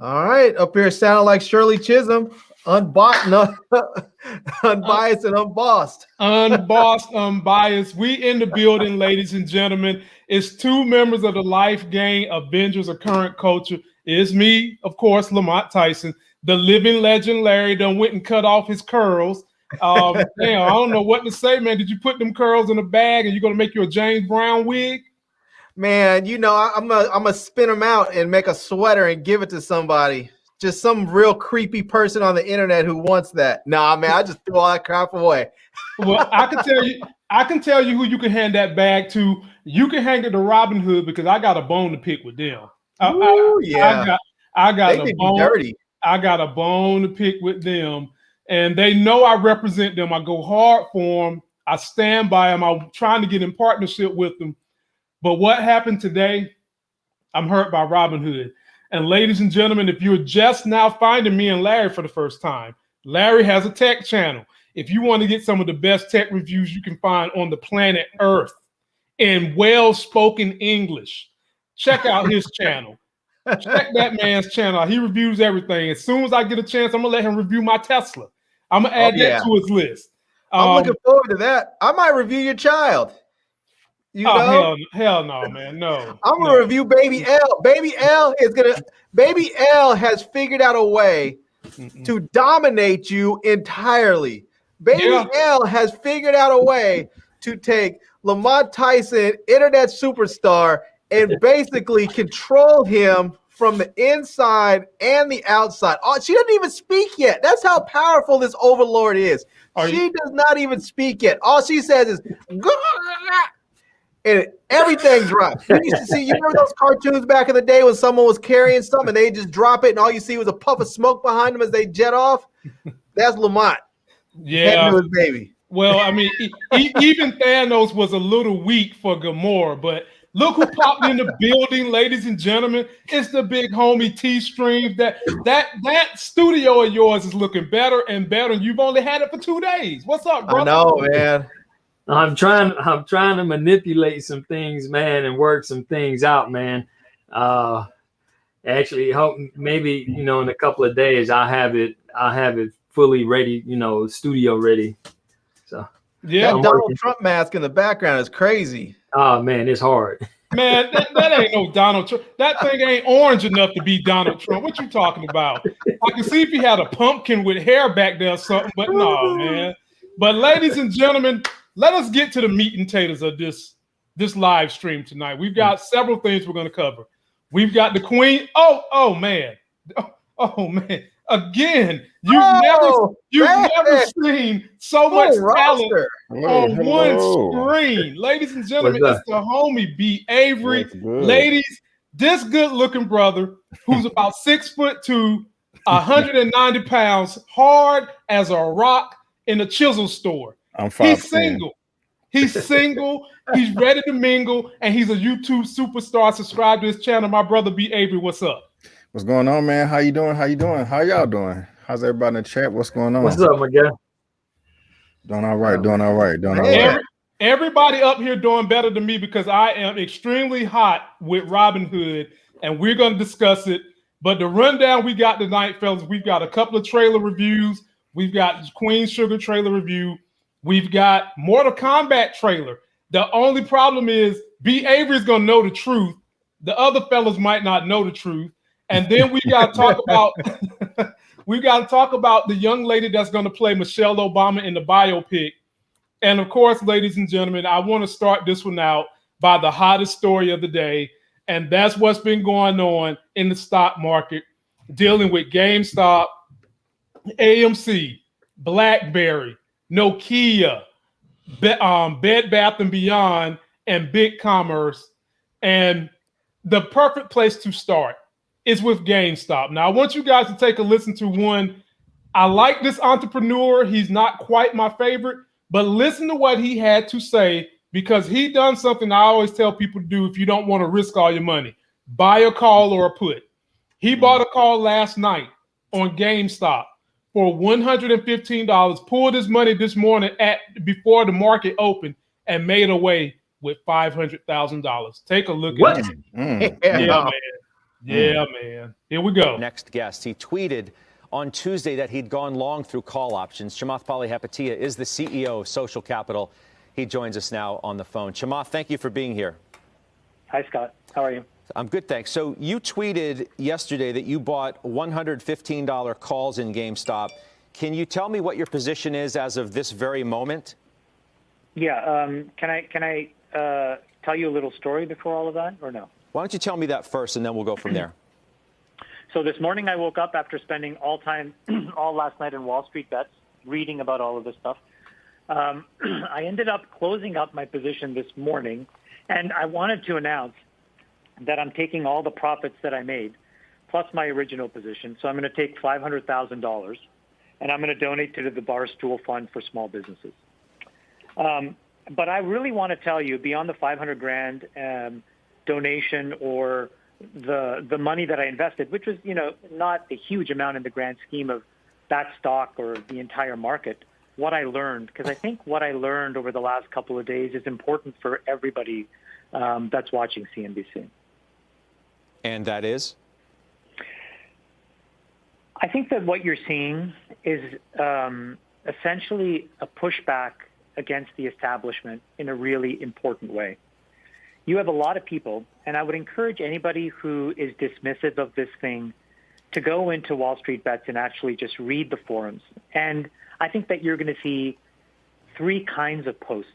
All right, up here sounding like Shirley Chisholm, unbiased and unbossed. Unbossed, unbiased. We in the building, ladies and gentlemen. It's two members of the Life Gang Avengers of Current Culture. It's me, of course, Lamont Tyson. The living legend Larry done went and cut off his curls. Damn, I don't know what to say, man. Did you put them curls in a bag and you're gonna make you a James Brown wig? Man, I'm gonna spin them out and make a sweater and give it to somebody. Just some real creepy person on the internet who wants that. Nah, man, I just threw all that crap away. Well, I can tell you who you can hand that bag to. You can hand it to Robin Hood because I got a bone to pick with them. Ooh, yeah. I got They a did bone. you dirty. I got a bone to pick with them, and they know I represent them. I go hard for them. I stand by them. I'm trying to get in partnership with them. But what happened today? I'm hurt by Robin Hood. And ladies and gentlemen, if you're just now finding me and Larry for the first time, Larry has a tech channel. If you want to get some of the best tech reviews you can find on the planet Earth in well-spoken English, check out his channel. Check that man's channel. He reviews everything. As soon as I get a chance, I'm going to let him review my Tesla. I'm going to add that to his list. I'm looking forward to that. I might review your child. Hell no, man. No. I'm going to review Baby L. Baby L has figured out a way to dominate you entirely. Baby L has figured out a way to take Lamont Tyson, internet superstar, and basically control him from the inside and the outside. Oh, she doesn't even speak yet. That's how powerful this overlord is. She does not even speak yet. All she says is, and everything drops. You used to see, you remember those cartoons back in the day when someone was carrying something and they just drop it and all you see was a puff of smoke behind them as they jet off? That's Lamont. Yeah. His baby. Well, I mean, even Thanos was a little weak for Gamora, but look who popped in the building, ladies and gentlemen. It's the big homie T-Stream. That studio of yours is looking better and better, and you've only had it for 2 days. What's up, brother? I know, man. I'm trying to manipulate some things, man, and work some things out, man. Actually, hope maybe in a couple of days I'll have it fully ready, studio ready. So yeah, that Donald Trump mask in the background is crazy. Oh man, it's hard. Man, that ain't no Donald Trump. That thing ain't orange enough to be Donald Trump. What you talking about? I can see if he had a pumpkin with hair back there or something, but no, man. But ladies and gentlemen, let us get to the meat and potatoes of this live stream tonight. We've got several things we're going to cover. We've got the Queen. Oh man. Oh man. Again, you've never seen so much talent on one screen. Ladies and gentlemen, it's the homie B. Avery. Ladies, this good-looking brother who's about 6'2", 190 pounds, hard as a rock in a chisel store. He's single. He's single. He's ready to mingle, and he's a YouTube superstar. Subscribe to his channel. My brother B. Avery, what's up? What's going on, man? How you doing? How y'all doing? How's everybody in the chat? What's going on? What's up, my guy? Doing all right. Everybody up here doing better than me because I am extremely hot with Robin Hood, and we're going to discuss it. But the rundown we got tonight, fellas, we've got a couple of trailer reviews. We've got Queen Sugar trailer review. We've got Mortal Kombat trailer. The only problem is B. Avery's going to know the truth. The other fellas might not know the truth. And then we got to talk about the young lady that's going to play Michelle Obama in the biopic. And of course, ladies and gentlemen, I want to start this one out by the hottest story of the day. And that's what's been going on in the stock market, dealing with GameStop, AMC, BlackBerry, Nokia, Bed Bath & Beyond, and Big Commerce. And the perfect place to start is with GameStop. Now, I want you guys to take a listen to one. I like this entrepreneur. He's not quite my favorite, but listen to what he had to say, because he done something I always tell people to do if you don't want to risk all your money. Buy a call or a put. He bought a call last night on GameStop for $115, pulled his money this morning before the market opened, and made away with $500,000. Take a look at it. Yeah, man. Yeah, man. Here we go. Next guest. He tweeted on Tuesday that he'd gone long through call options. Chamath Palihapitiya is the CEO of Social Capital. He joins us now on the phone. Chamath, thank you for being here. Hi, Scott. How are you? I'm good, thanks. So you tweeted yesterday that you bought $115 calls in GameStop. Can you tell me what your position is as of this very moment? Yeah. Can I tell you a little story before all of that, or no? Why don't you tell me that first, and then we'll go from there. So this morning I woke up after spending all last night in Wall Street bets, reading about all of this stuff. I ended up closing up my position this morning, and I wanted to announce that I'm taking all the profits that I made, plus my original position. So I'm going to take $500,000, and I'm going to donate to the Barstool Fund for Small Businesses. But I really want to tell you, beyond the $500,000 donation or the money that I invested, which was, not a huge amount in the grand scheme of that stock or the entire market, what I learned, because I think what I learned over the last couple of days is important for everybody that's watching CNBC. And that is? I think that what you're seeing is essentially a pushback against the establishment in a really important way. You have a lot of people, and I would encourage anybody who is dismissive of this thing to go into Wall Street Bets and actually just read the forums. And I think that you're going to see three kinds of posts.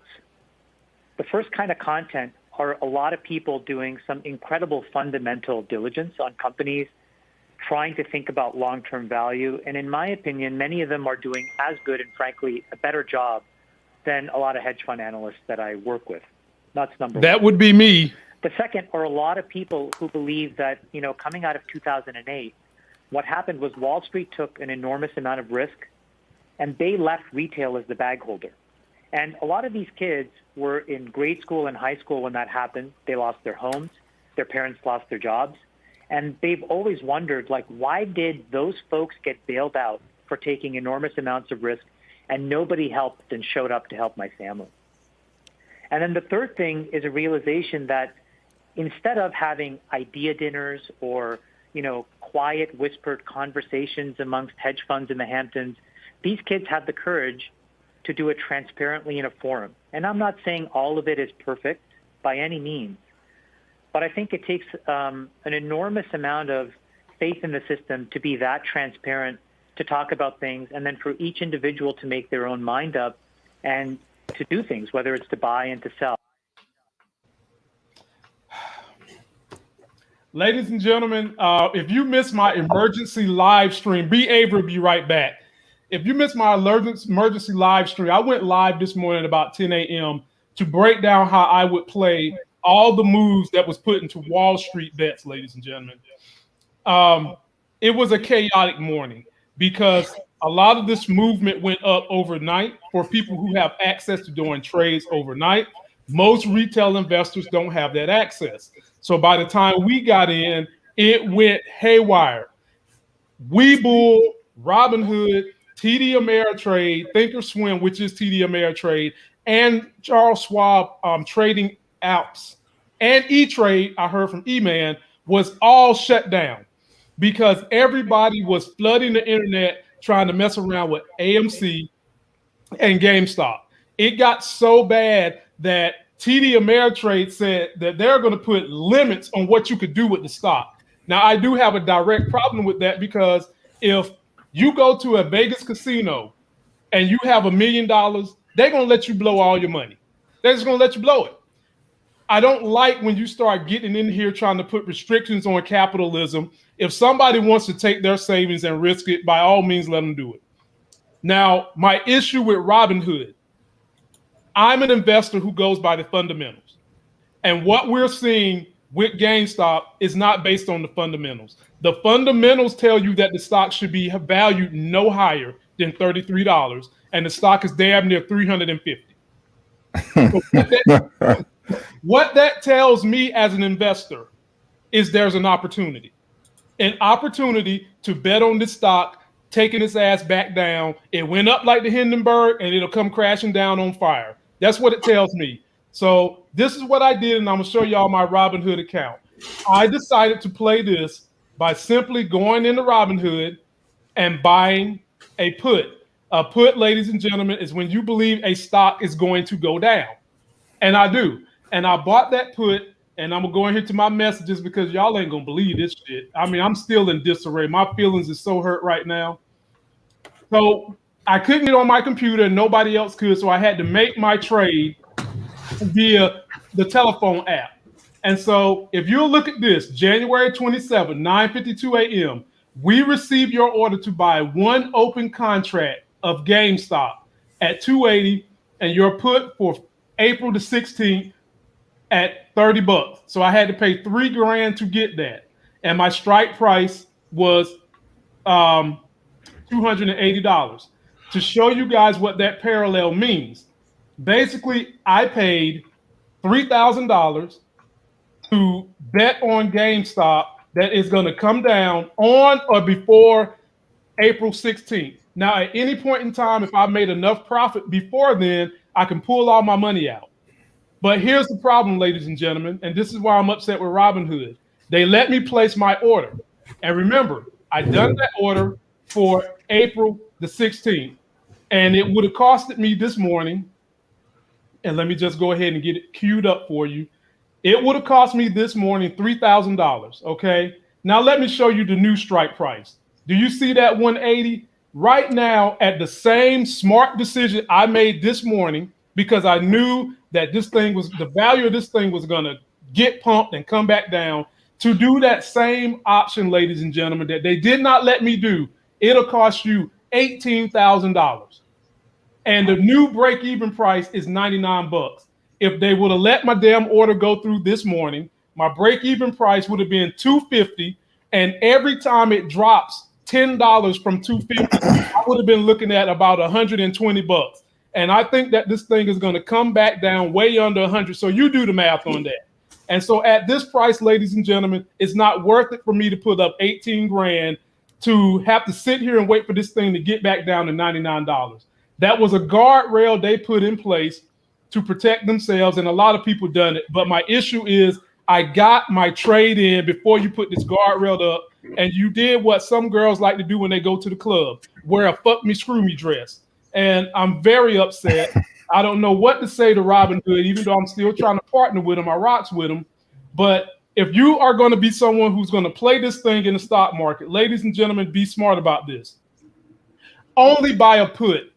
The first kind of content are a lot of people doing some incredible fundamental diligence on companies, trying to think about long-term value. And in my opinion, many of them are doing as good and, frankly, a better job than a lot of hedge fund analysts that I work with. That's number one. That would be me. The second are a lot of people who believe that, coming out of 2008, what happened was Wall Street took an enormous amount of risk, and they left retail as the bag holder. And a lot of these kids were in grade school and high school when that happened. They lost their homes. Their parents lost their jobs. And they've always wondered, why did those folks get bailed out for taking enormous amounts of risk and nobody helped and showed up to help my family? And then the third thing is a realization that instead of having idea dinners or, quiet whispered conversations amongst hedge funds in the Hamptons, these kids have the courage to do it transparently in a forum. And I'm not saying all of it is perfect by any means, but I think it takes an enormous amount of faith in the system to be that transparent, to talk about things, and then for each individual to make their own mind up and to do things, whether it's to buy and to sell. Ladies and gentlemen, if you missed my emergency live stream, Avery will be right back. If you missed my emergency live stream, I went live this morning at about 10 a.m. to break down how I would play all the moves that was put into Wall Street Bets, ladies and gentlemen. It was a chaotic morning because a lot of this movement went up overnight for people who have access to doing trades overnight. Most retail investors don't have that access. So by the time we got in, it went haywire. Webull, Robinhood, TD Ameritrade, Thinkorswim, which is TD Ameritrade, and Charles Schwab trading apps, and E-Trade, I heard from E-Man, was all shut down because everybody was flooding the internet trying to mess around with AMC and GameStop. It got so bad that TD Ameritrade said that they're going to put limits on what you could do with the stock. Now, I do have a direct problem with that because if you go to a Vegas casino and you have $1 million, they're going to let you blow all your money. They're just going to let you blow it. I don't like when you start getting in here trying to put restrictions on capitalism. If somebody wants to take their savings and risk it, by all means, let them do it. Now, my issue with Robinhood, I'm an investor who goes by the fundamentals. And what we're seeing with GameStop is not based on the fundamentals. The fundamentals tell you that the stock should be valued no higher than $33, and the stock is damn near $350. So what that tells me as an investor is there's an opportunity to bet on this stock, taking its ass back down. It went up like the Hindenburg, and it'll come crashing down on fire. That's what it tells me. So this is what I did, and I'm going to show y'all my Robinhood account. I decided to play this by simply going into Robinhood and buying a put. A put, ladies and gentlemen, is when you believe a stock is going to go down. And I do. And I bought that put, and I'm going to go in here to my messages because y'all ain't going to believe this shit. I mean, I'm still in disarray. My feelings is so hurt right now. So I couldn't get on my computer, and nobody else could, so I had to make my trade via the telephone app. And so if you look at this, January 27, 9:52 a.m., we received your order to buy one open contract of GameStop at $280, and your put for April the 16th at $30. So I had to pay $3,000 to get that. And my strike price was $280. To show you guys what that parallel means, basically I paid $3,000 to bet on GameStop that is going to come down on or before April 16th. Now, at any point in time, if I made enough profit before then, I can pull all my money out. But here's the problem, ladies and gentlemen, and this is why I'm upset with Robinhood. They let me place my order. And remember, I done that order for April the 16th, and it would have costed me this morning, and let me just go ahead and get it queued up for you. It would have cost me this morning $3,000, okay? Now let me show you the new strike price. Do you see that 180? Right now, at the same smart decision I made this morning, because I knew that the value of this thing was gonna get pumped and come back down, to do that same option, ladies and gentlemen, that they did not let me do, it'll cost you $18,000. And the new break-even price is $99. If they would have let my damn order go through this morning, my break-even price would have been $250, and every time it drops $10 from $250, I would have been looking at about $120. And I think that this thing is going to come back down way under 100. So you do the math on that. And so at this price, ladies and gentlemen, it's not worth it for me to put up $18,000 to have to sit here and wait for this thing to get back down to $99. That was a guardrail they put in place to protect themselves, and a lot of people done it. But my issue is I got my trade in before you put this guardrail up, and you did what some girls like to do when they go to the club, wear a fuck me, screw me dress. And I'm very upset. I don't know what to say to Robinhood, even though I'm still trying to partner with them. I rocks with them. But if you are going to be someone who's going to play this thing in the stock market, ladies and gentlemen, be smart about this. Only buy a put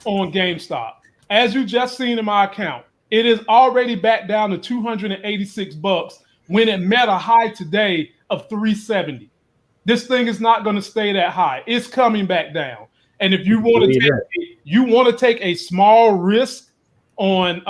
on GameStop. As you just seen in my account, it is already back down to $286 when it met a high today of $370. This thing is not going to stay that high. It's coming back down. And if you want to take a small risk on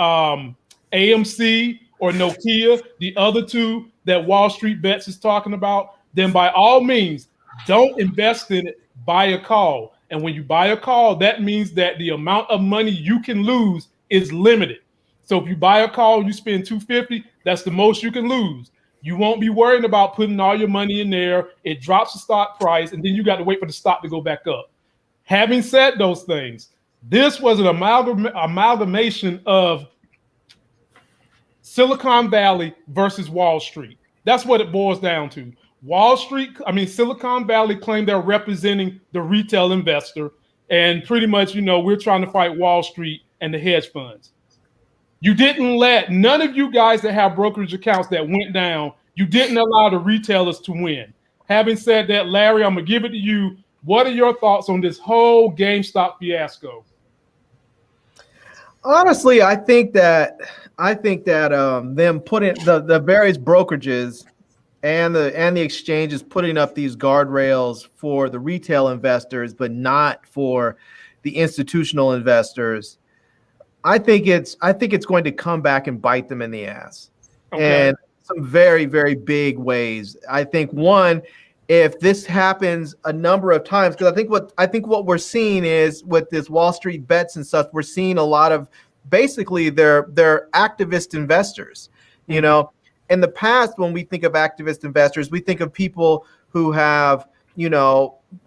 AMC or Nokia, the other two that Wall Street Bets is talking about, then by all means, don't invest in it. Buy a call. And when you buy a call, that means that the amount of money you can lose is limited. So if you buy a call, you spend $250, that's the most you can lose. You won't be worrying about putting all your money in there. It drops the stock price, and then you got to wait for the stock to go back up. Having said those things, this was an amalgamation of Silicon Valley versus Wall Street. That's what it boils down to. Silicon Valley claimed they're representing the retail investor, and pretty much, we're trying to fight Wall Street and the hedge funds. You didn't let none of you guys that have brokerage accounts that went down, you didn't allow the retailers to win. Having said that, Larry, I'm going to give it to you. What are your thoughts on this whole GameStop fiasco? Honestly, I think that them putting the various brokerages and the exchanges putting up these guardrails for the retail investors, but not for the institutional investors, I think it's going to come back and bite them in the ass. Okay. And some very, very big ways. I think one, if this happens a number of times, because I think what we're seeing is with this Wall Street Bets and stuff, we're seeing a lot of basically they're activist investors. In the past, when we think of activist investors, we think of people who have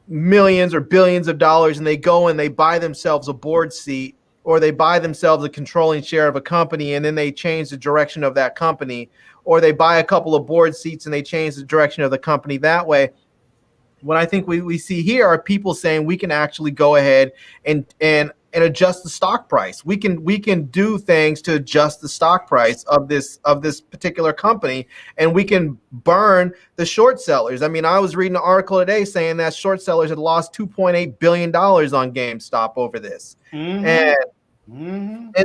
millions or billions of dollars, and they go and they buy themselves a board seat, or they buy themselves a controlling share of a company, and then they change the direction of that company, or they buy a couple of board seats and they change the direction of the company that way. What I think we see here are people saying we can actually go ahead and adjust the stock price. We can do things to adjust the stock price of this particular company, and we can burn the short sellers. I mean, I was reading an article today saying that short sellers had lost $2.8 billion on GameStop over this. And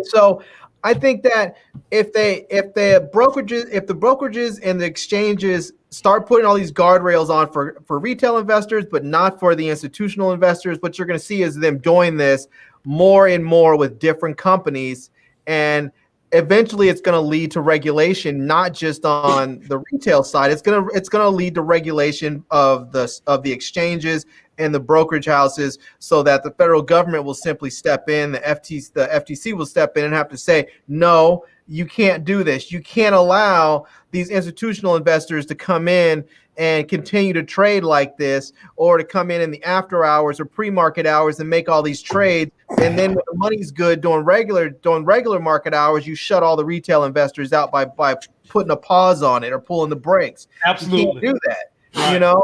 so I think that if the brokerages and the exchanges start putting all these guardrails on for retail investors, but not for the institutional investors, what you're going to see is them doing this more and more with different companies, and eventually it's going to lead to regulation, not just on the retail side. It's going to lead to regulation of the exchanges and the brokerage houses, so that the federal government will simply step in, the FTC will step in and have to say, no, you can't do this. You can't allow these institutional investors to come in and continue to trade like this, or to come in the after hours or pre-market hours and make all these trades. And then when the money's good during regular market hours, you shut all the retail investors out by putting a pause on it or pulling the brakes. Absolutely. You can't do that, you know?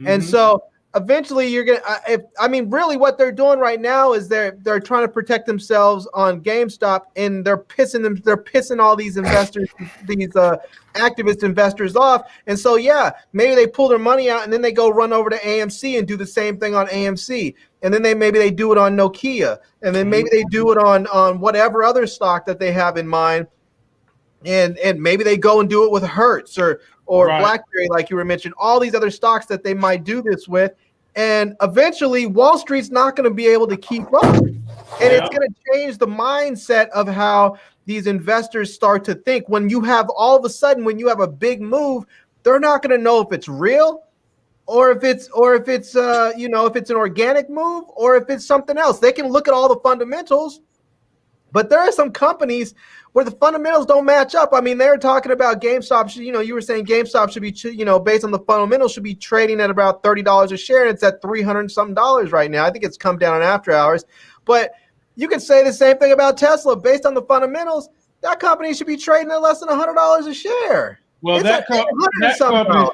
And so eventually you're going to, really what they're doing right now is they're trying to protect themselves on GameStop, and they're pissing all these investors, these activist investors off. And so, yeah, maybe they pull their money out and then they go run over to AMC and do the same thing on AMC. And then maybe they do it on Nokia, and then maybe they do it on whatever other stock that they have in mind. And maybe they go and do it with Hertz or BlackBerry, like you were mentioning, all these other stocks that they might do this with. And eventually Wall Street's not going to be able to keep up. And it's going to change the mindset of how these investors start to think. When you have a big move, they're not going to know if it's real, or if it's an organic move, or if it's something else. They can look at all the fundamentals, but there are some companies where the fundamentals don't match up. I mean, they were talking about GameStop. You were saying GameStop should be, based on the fundamentals, should be trading at about $30 a share, and it's at $300 something right now. I think it's come down on after hours. But you can say the same thing about Tesla. Based on the fundamentals, that company should be trading at less than $100 a share. Well, that company,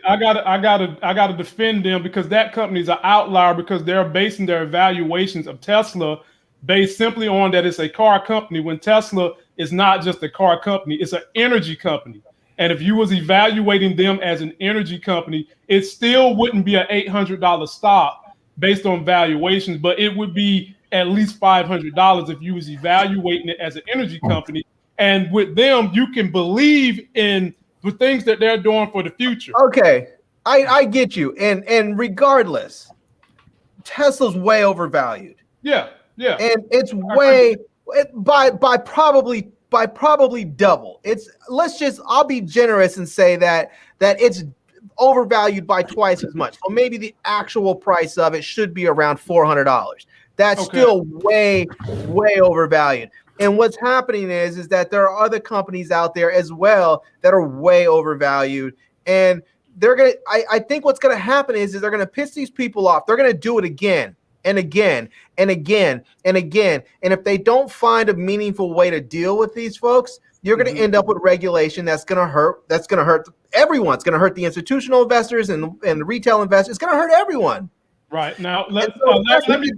I gotta defend them, because that company is an outlier, because they're basing their evaluations of Tesla based simply on that it's a car company, when Tesla is not just a car company, it's an energy company. And if you was evaluating them as an energy company, it still wouldn't be an $800 stock based on valuations, but it would be at least $500 if you was evaluating it as an energy company. And with them, you can believe in the things that they're doing for the future. Okay, I get you. And regardless, Tesla's way overvalued. Yeah. And it's by probably double. I'll be generous and say that it's overvalued by twice as much. So maybe the actual price of it should be around $400. That's still way overvalued. And what's happening is that there are other companies out there as well that are way overvalued. And I think what's gonna happen is they're gonna piss these people off. They're gonna do it again and again and again and again. And if they don't find a meaningful way to deal with these folks, you're going to end up with regulation that's going to hurt. That's going to hurt everyone. It's going to hurt the institutional investors and the retail investors. It's going to hurt everyone. Right. Now, let me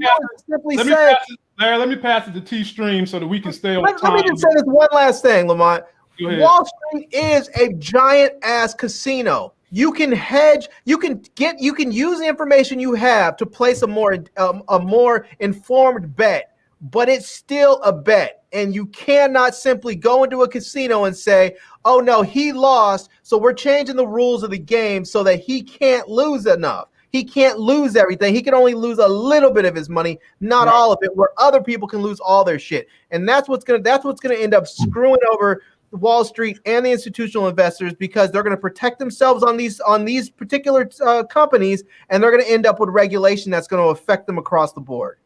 pass it to T-Stream so that we can stay on time. Let me just say this one last thing, Lamont. Wall Street is a giant ass casino. You can hedge. You can use the information you have to place a more informed bet, but it's still a bet, and you cannot simply go into a casino and say, "Oh no, he lost, so we're changing the rules of the game so that he can't lose enough. He can't lose everything. He can only lose a little bit of his money, not all of it, where other people can lose all their shit." And that's what's gonna end up screwing over Wall Street and the institutional investors, because they're going to protect themselves on these particular companies, and they're going to end up with regulation that's going to affect them across the board.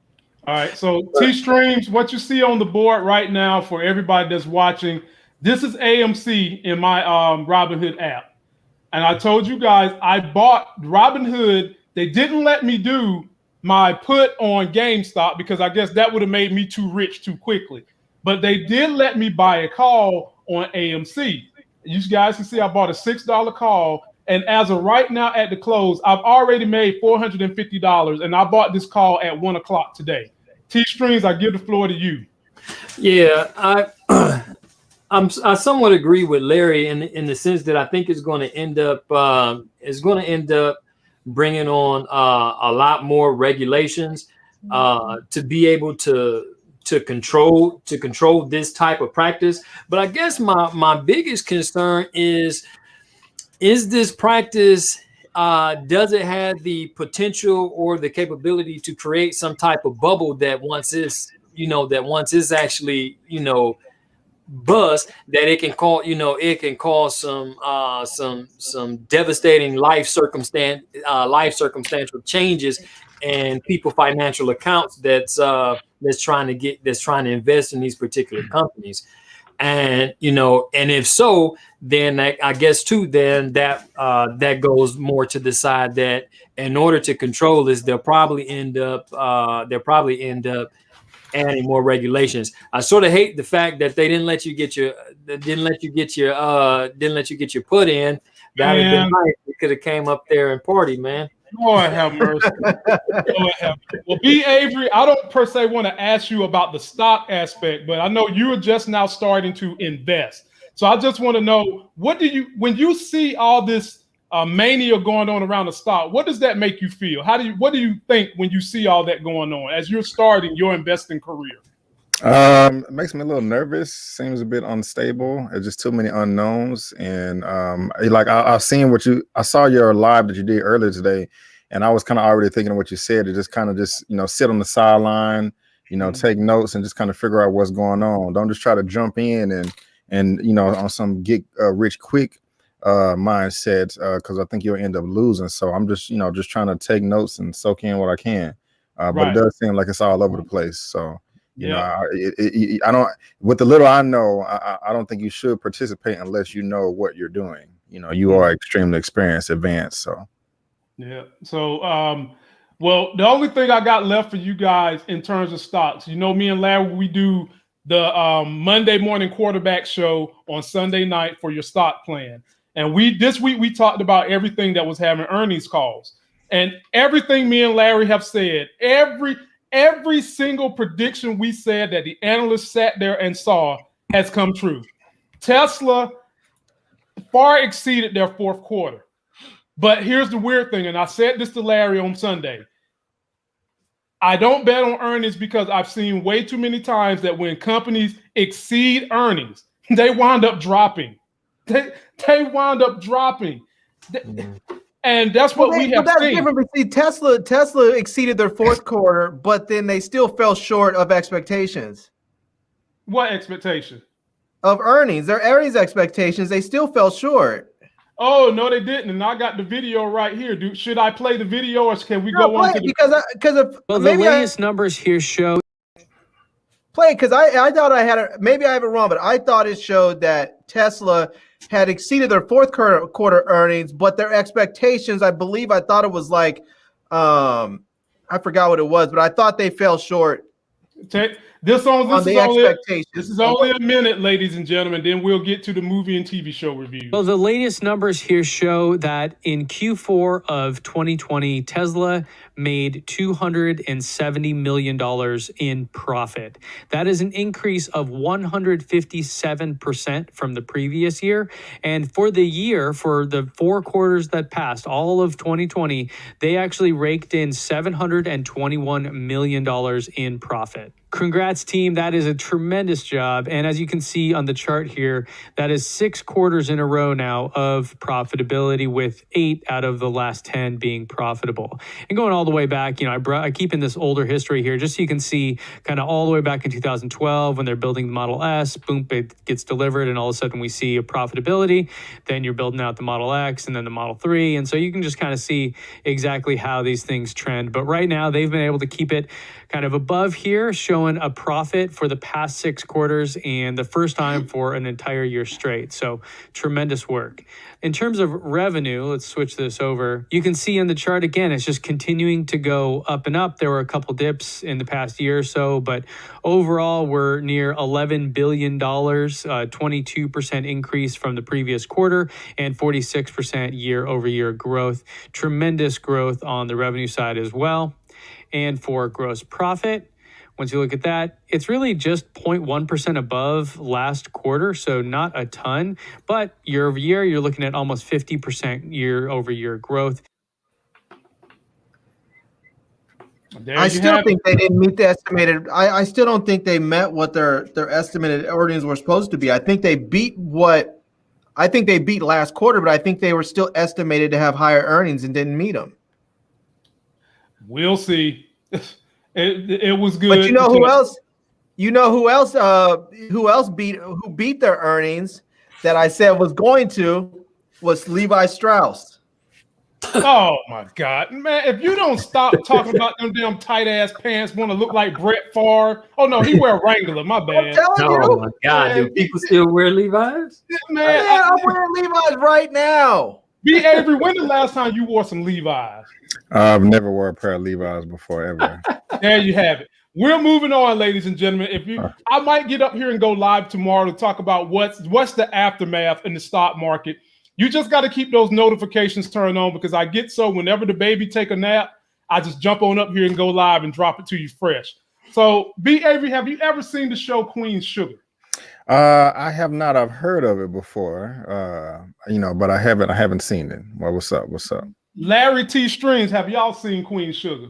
All right, so T-Streams, what you see on the board right now for everybody that's watching, this is AMC in my Robinhood app. And I told you guys, I bought Robinhood. They didn't let me do my put on GameStop because I guess that would have made me too rich too quickly. But they did let me buy a call on AMC. You guys can see I bought a $6 call. And as of right now at the close, I've already made $450. And I bought this call at 1 o'clock today. T-Strings, I give the floor to you. Yeah, I somewhat agree with Larry in the sense that I think it's going to end up bringing on a lot more regulations to be able to control this type of practice. But I guess my biggest concern is this practice, does it have the potential or the capability to create some type of bubble that once it's actually, bust, that it can cause some devastating life circumstantial changes and people financial accounts that's trying to invest in these particular companies. And and if so, then I guess too, then that goes more to the side that in order to control this, they'll probably end up adding more regulations. I sort of hate the fact that they didn't let you get your put in. That would have been nice. You could have came up there and party, man. Lord have mercy. Lord have mercy. Well, B. Avery, I don't per se want to ask you about the stock aspect, but I know you're just now starting to invest. So I just want to know, when you see all this mania going on around the stock, what does that make you feel? What do you think when you see all that going on as you're starting your investing career? It makes me a little nervous. Seems a bit unstable. There's just too many unknowns. And I saw your live that you did earlier today, and I was kind of already thinking of what you said. To just sit on the sideline, take notes and just kind of figure out what's going on. Don't just try to jump in and on some get rich quick mindset, because I think you'll end up losing. So I'm just trying to take notes and soak in what I can. But it does seem like it's all over the place. So. I don't. With the little I know, I don't think you should participate unless you know what you're doing. You are extremely experienced, advanced. So, yeah. So, well, the only thing I got left for you guys in terms of stocks, me and Larry, we do the Monday morning quarterback show on Sunday night for your stock plan, and this week we talked about everything that was having earnings calls, and everything me and Larry have said, Every single prediction we said that the analysts sat there and saw has come true. Tesla far exceeded their fourth quarter. But here's the weird thing, and I said this to Larry on Sunday. I don't bet on earnings because I've seen way too many times that when companies exceed earnings, they wind up dropping. They wind up dropping. And that's what we have seen. Different. But see, Tesla exceeded their fourth quarter, but then they still fell short of expectations. What expectation? Of earnings. Their earnings expectations, they still fell short. Oh, no, they didn't. And I got the video right here. Dude, should I play the video or can we go on to the the latest numbers here show. Play it, because I thought I had it. Maybe I have it wrong, but I thought it showed that Tesla had exceeded their fourth quarter earnings, but their expectations, I thought it was like, I forgot what it was, but I thought they fell short. This is only a minute, ladies and gentlemen. Then we'll get to the movie and TV show review. Well, the latest numbers here show that in Q4 of 2020, Tesla made $270 million in profit. That is an increase of 157% from the previous year. And for the year, for the 4 quarters that passed, all of 2020, they actually raked in $721 million in profit. Congrats, team. That is a tremendous job. And as you can see on the chart here, that is 6 quarters in a row now of profitability, with 8 out of the last 10 being profitable. And going all the way back, I keep in this older history here just so you can see kind of all the way back in 2012 when they're building the Model S, boom, it gets delivered, and all of a sudden we see a profitability. Then you're building out the Model X and then the Model 3. And so you can just kind of see exactly how these things trend. But right now they've been able to keep it kind of above here, showing showing a profit for the past 6 quarters and the first time for an entire year straight. So tremendous work. In terms of revenue, let's switch this over. You can see on the chart again, it's just continuing to go up and up. There were a couple dips in the past year or so, but overall we're near $11 billion, 22% increase from the previous quarter and 46% year over year growth. Tremendous growth on the revenue side as well. And for gross profit, once you look at that, it's really just 0.1% above last quarter, so not a ton. But year over year, you're looking at almost 50% year over year growth. I still think they didn't meet the estimated. I still don't think they met what their estimated earnings were supposed to be. I think they beat last quarter, but I think they were still estimated to have higher earnings and didn't meet them. We'll see. It was good. But you know who else? Who beat their earnings that I said was going to was Levi Strauss. Oh my God, man! If you don't stop talking about them damn tight ass pants, want to look like Brett Favre. Oh no, he wear Wrangler. My bad. Oh my God, do people still wear Levi's? Man, I'm wearing Levi's right now. B. Avery, when the last time you wore some Levi's? I've never wore a pair of Levi's before ever. There you have it. We're moving on, ladies and gentlemen. I might get up here and go live tomorrow to talk about what's the aftermath in the stock market. You just got to keep those notifications turned on because I get so whenever the baby take a nap, I just jump on up here and go live and drop it to you fresh. So, B. Avery, have you ever seen the show Queen's Sugar? I have not. I've heard of it before, but I haven't seen it. Well, what's up? Larry T. Strings, have y'all seen Queen's Sugar?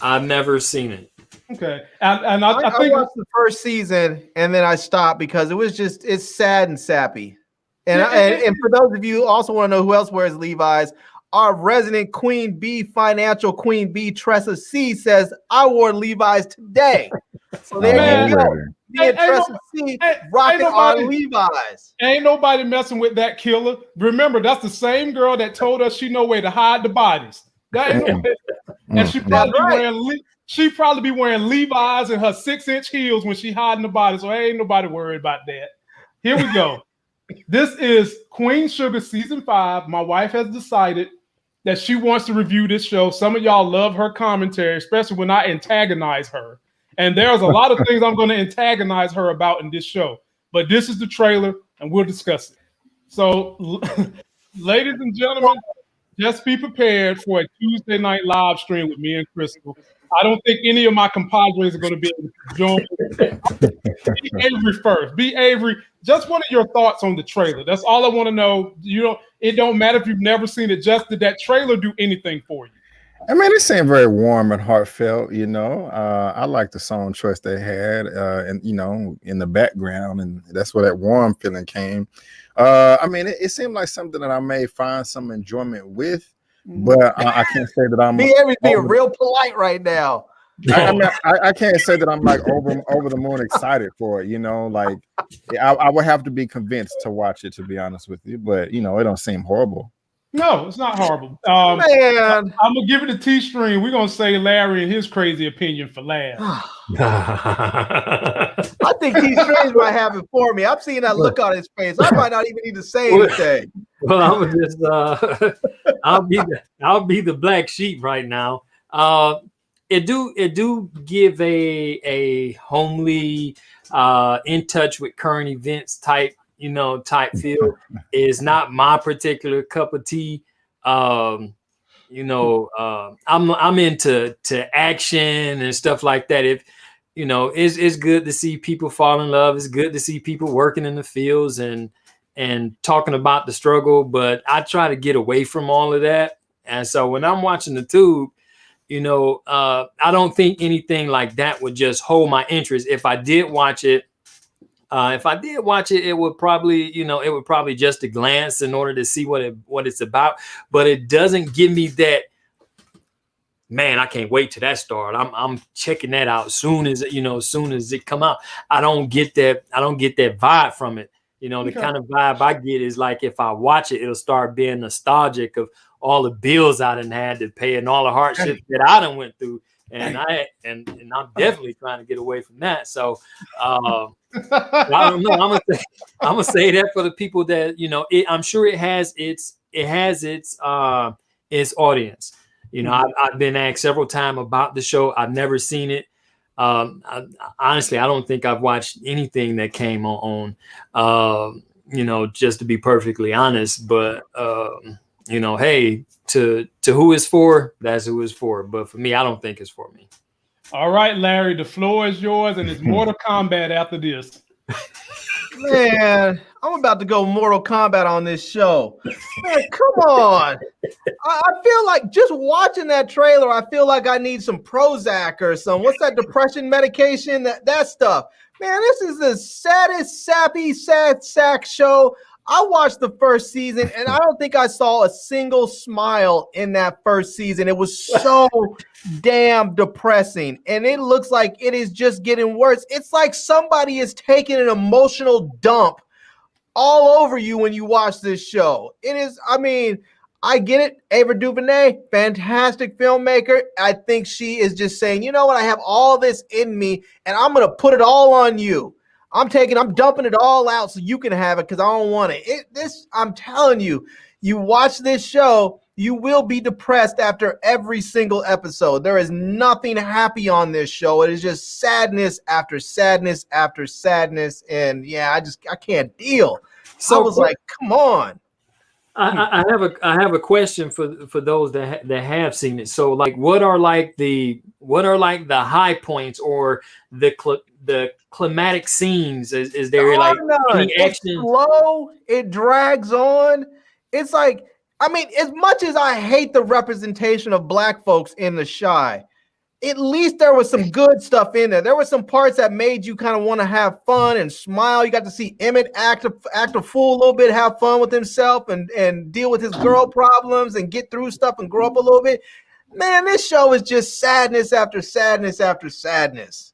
I've never seen it. Okay. And I think watched the first season and then I stopped because it's sad and sappy. And for those of you who also want to know who else wears Levi's, our resident Queen Bee, financial Queen Bee, Tressa C says, I wore Levi's today. So there you go. Me and Tressa C rocking our Levi's. Ain't nobody messing with that killer. Remember, that's the same girl that told us she know where to hide the bodies. That ain't and she probably be wearing Levi's and her 6-inch heels when she hiding the body. So ain't nobody worried about that. Here we go. This is Queen Sugar season 5. My wife has decided that she wants to review this show. Some of y'all love her commentary, especially when I antagonize her. And there's a lot of things I'm going to antagonize her about in this show. But this is the trailer, and we'll discuss it. So, ladies and gentlemen, just be prepared for a Tuesday night live stream with me and Crystal. I don't think any of my compadres are going to be able to join. B. Avery first. B. Avery, just one of your thoughts on the trailer. That's all I want to know. It don't matter if you've never seen it. Just did that trailer do anything for you? I mean, it seemed very warm and heartfelt, I like the song choice they had, in the background, and that's where that warm feeling came. I mean, it seemed like something that I may find some enjoyment with, but I can't say that I'm being real polite right now. I can't say that I'm like over the moon excited for it, like I would have to be convinced to watch it, to be honest with you, but it don't seem horrible. No, it's not horrible. Man, I'm gonna give it a T-string. We're gonna say Larry and his crazy opinion for last. I think T-Strings might have it for me. I'm seeing that look on his face. I might not even need to say anything. Well, I'm just I'll be the black sheep right now. It do give a homely, in touch with current events type feel. Is not my particular cup of tea. I'm into action and stuff like that. If it's good to see people fall in love. It's good to see people working in the fields and talking about the struggle. But I try to get away from all of that. And so when I'm watching the tube, I don't think anything like that would just hold my interest. If I did watch it, it would probably just a glance in order to see what it's about. But it doesn't give me that, man, I can't wait till that start. I'm checking that out soon as it come out. I don't get that vibe from it. The kind of vibe I get is like if I watch it, it'll start being nostalgic of, all the bills I done had to pay and all the hardships that I done went through. And I'm definitely trying to get away from that. So I don't know. I'm gonna say that for the people that, you know, I'm sure it has its audience. You know, I've been asked several times about the show. I've never seen it. Honestly, I don't think I've watched anything that came on. You know, just to be perfectly honest. But you know, hey, to who it's for, that's who it's for. But for me, I don't think it's for me. All right, Larry, the floor is yours, and it's Mortal Kombat after this. Man, I'm about to go Mortal Kombat on this show. Man, come on. I feel like just watching that trailer, I feel like I need some Prozac or some, what's that depression medication? That stuff. Man, this is the saddest, sappy, sad sack show. I watched the first season, and I don't think I saw a single smile in that first season. It was so damn depressing, and it looks like it is just getting worse. It's like somebody is taking an emotional dump all over you when you watch this show. It is, I mean, I get it. Ava DuVernay, fantastic filmmaker. I think she is just saying, you know what? I have all this in me, and I'm going to put it all on you. I'm dumping it all out so you can have it because I don't want it. I'm telling you, you watch this show, you will be depressed after every single episode. There is nothing happy on this show. It is just sadness after sadness after sadness. And yeah, I can't deal. So I was like, come on. I have a question for those that have seen it. So like, what are like the high points or the climatic scenes? Is there like any action? It's slow, it drags on. It's like, I mean, as much as I hate the representation of Black folks in The Chi, at least there was some good stuff in there. There were some parts that made you kind of want to have fun and smile. You got to see Emmett act a fool a little bit, have fun with himself and deal with his girl problems and get through stuff and grow up a little bit. Man, this show is just sadness after sadness after sadness.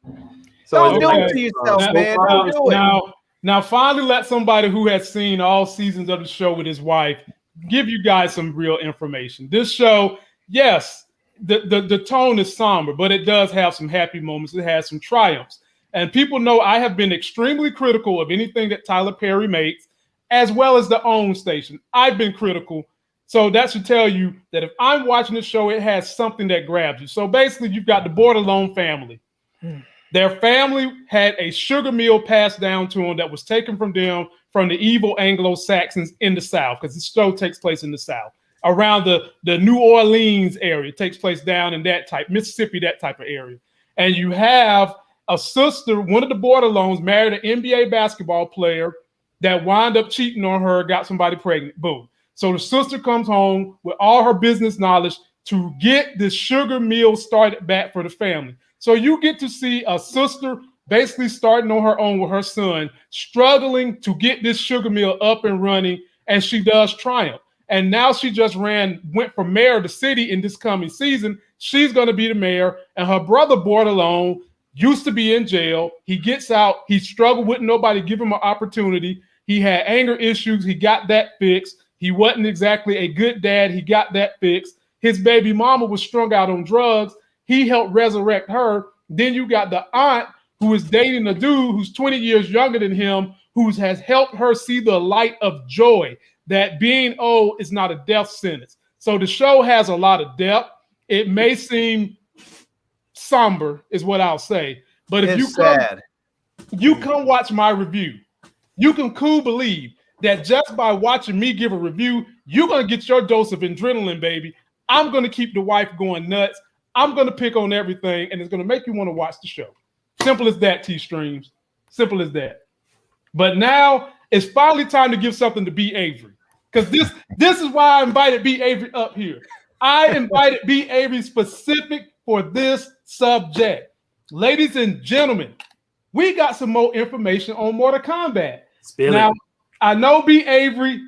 So don't do it to yourself, man. Don't do it. Now, finally, let somebody who has seen all seasons of the show with his wife give you guys some real information. This show, yes, the tone is somber, but it does have some happy moments. It has some triumphs. And people know I have been extremely critical of anything that Tyler Perry makes, as well as the OWN station. I've been critical. So that should tell you that if I'm watching the show, it has something that grabs you. So basically, you've got the Bordelon family. Their family had a sugar mill passed down to them that was taken from them from the evil Anglo-Saxons in the South, because the show takes place in the South, around the New Orleans area. It takes place down in that type, Mississippi, that type of area. And you have a sister, one of the Bordelons, married an NBA basketball player that wound up cheating on her, got somebody pregnant. Boom. So the sister comes home with all her business knowledge to get this sugar mill started back for the family. So you get to see a sister basically starting on her own with her son, struggling to get this sugar mill up and running, and she does triumph. And now she just went from mayor of the city in this coming season. She's going to be the mayor, and her brother Bordelon used to be in jail. He gets out. He struggled with nobody give him an opportunity. He had anger issues. He got that fixed. He wasn't exactly a good dad. He got that fixed. His baby mama was strung out on drugs. He helped resurrect her. Then you got the aunt who is dating a dude who's 20 years younger than him, who has helped her see the light of joy, that being old is not a death sentence. So the show has a lot of depth. It may seem somber, is what I'll say. But if you come watch my review, you can believe that just by watching me give a review, you're going to get your dose of adrenaline, baby. I'm going to keep the wife going nuts. I'm going to pick on everything, and it's going to make you want to watch the show. Simple as that, T-Streams. Simple as that. But now it's finally time to give something to B. Avery, because this is why I invited B. Avery up here. I invited B. Avery specific for this subject. Ladies and gentlemen, we got some more information on Mortal Kombat. Now, I know B. Avery,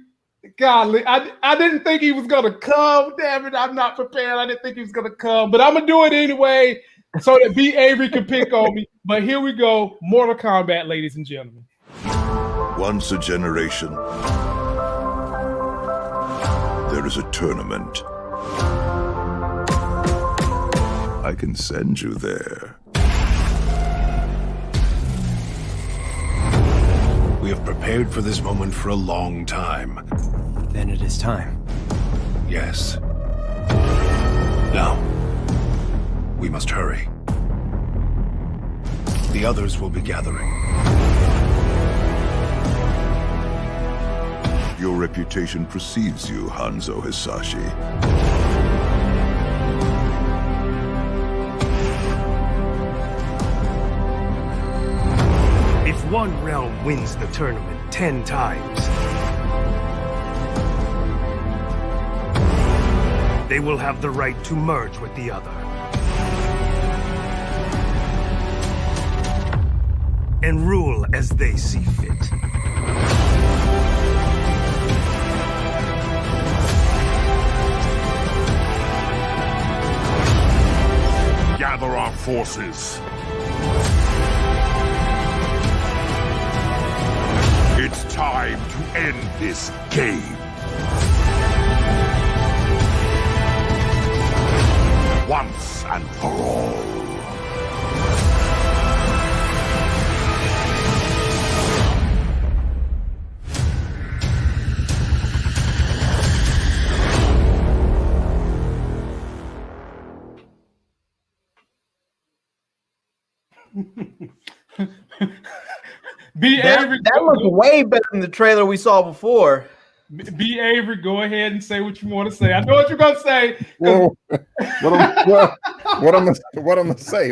golly, I didn't think he was going to come. Damn it, I'm not prepared. I didn't think he was going to come, but I'm going to do it anyway so that B. Avery can pick on me. But here we go, Mortal Kombat, ladies and gentlemen. Once a generation, there is a tournament I can send you there. We have prepared for this moment for a long time. Then it is time. Yes. Now, we must hurry. The others will be gathering. Your reputation precedes you, Hanzo Hisashi. If one realm wins the tournament 10 times, they will have the right to merge with the other. And rule as they see fit. Gather our forces. It's time to end this game. Once and for all. Avery, that looks way better than the trailer we saw before. B. Avery, go ahead and say what you want to say. I know what you're gonna say. Whoa. What I'm gonna say?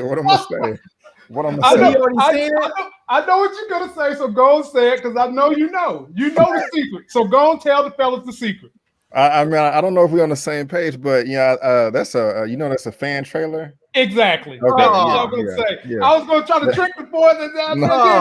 I know what you're gonna say, so go and say it because I know you know. You know the secret. So go and tell the fellas the secret. I mean, I don't know if we're on the same page, but yeah, that's a fan trailer. Exactly. Okay, That's what I was gonna say. yeah. I was gonna try to trick the boys, and then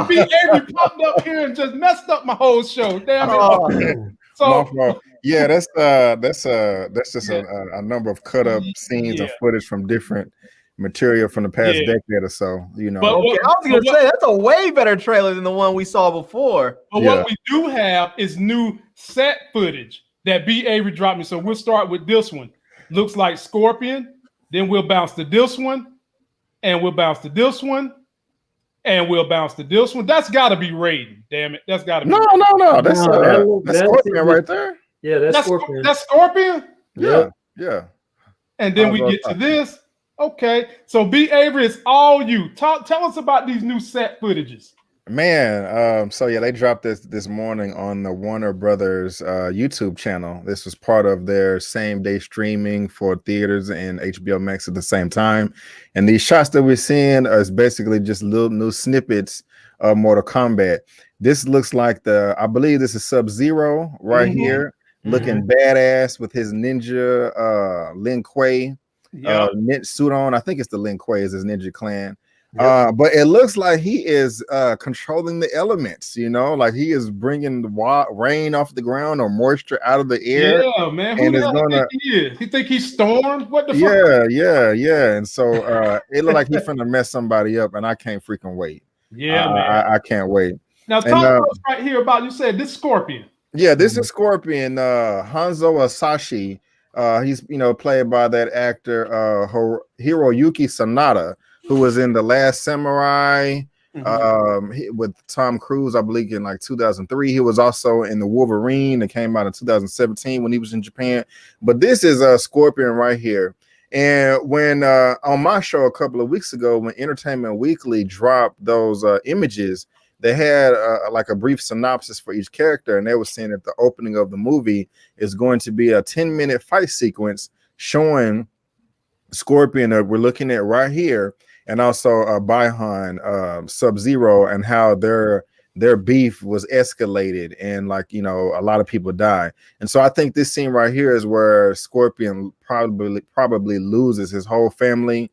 B. Avery popped up here and just messed up my whole show. Damn it. So yeah, that's just a number of cut up scenes and footage from different material from the past decade or so. You know, I was gonna say that's a way better trailer than the one we saw before. But what we do have is new set footage that B. Avery dropped me. So we'll start with this one. Looks like Scorpion. Then we'll bounce to this one, and we'll bounce to this one, and we'll bounce to this one. That's got to be Raiden. Damn it, that's got to be. No. That's Scorpion right there. Yeah, that's Scorpion. That's Scorpion. Yeah. And then we get to this. Okay, so B. Avery, it's all you. Tell us about these new set footages. Man, so yeah, they dropped this morning on the Warner Brothers YouTube channel. This was part of their same day streaming for theaters and HBO Max at the same time. And these shots that we're seeing is basically just little new snippets of Mortal Kombat. This looks like I believe this is Sub-Zero right here, looking badass with his ninja Lin Kuei suit on. I think it's the Lin Kuei is his ninja clan. But it looks like he is controlling the elements, like he is bringing the rain off the ground or moisture out of the air. Yeah, man. Who the hell think he is? He think he's Storm? What the fuck? Yeah. And so it looked like he's finna mess somebody up, and I can't freaking wait. Yeah, man. I can't wait. Now talk to us right here about, you said this Scorpion. Yeah, this is Scorpion, Hanzo Hisashi. He's played by that actor Hiroyuki Sanada, who was in The Last Samurai with Tom Cruise, I believe, in like 2003. He was also in The Wolverine that came out in 2017 when he was in Japan. But this is Scorpion right here. And when on my show a couple of weeks ago, when Entertainment Weekly dropped those images, they had like a brief synopsis for each character, and they were saying that the opening of the movie is going to be a 10-minute fight sequence showing Scorpion that we're looking at right here, and also Baihan, Sub-Zero, and how their beef was escalated, and a lot of people die. And so I think this scene right here is where Scorpion probably loses his whole family,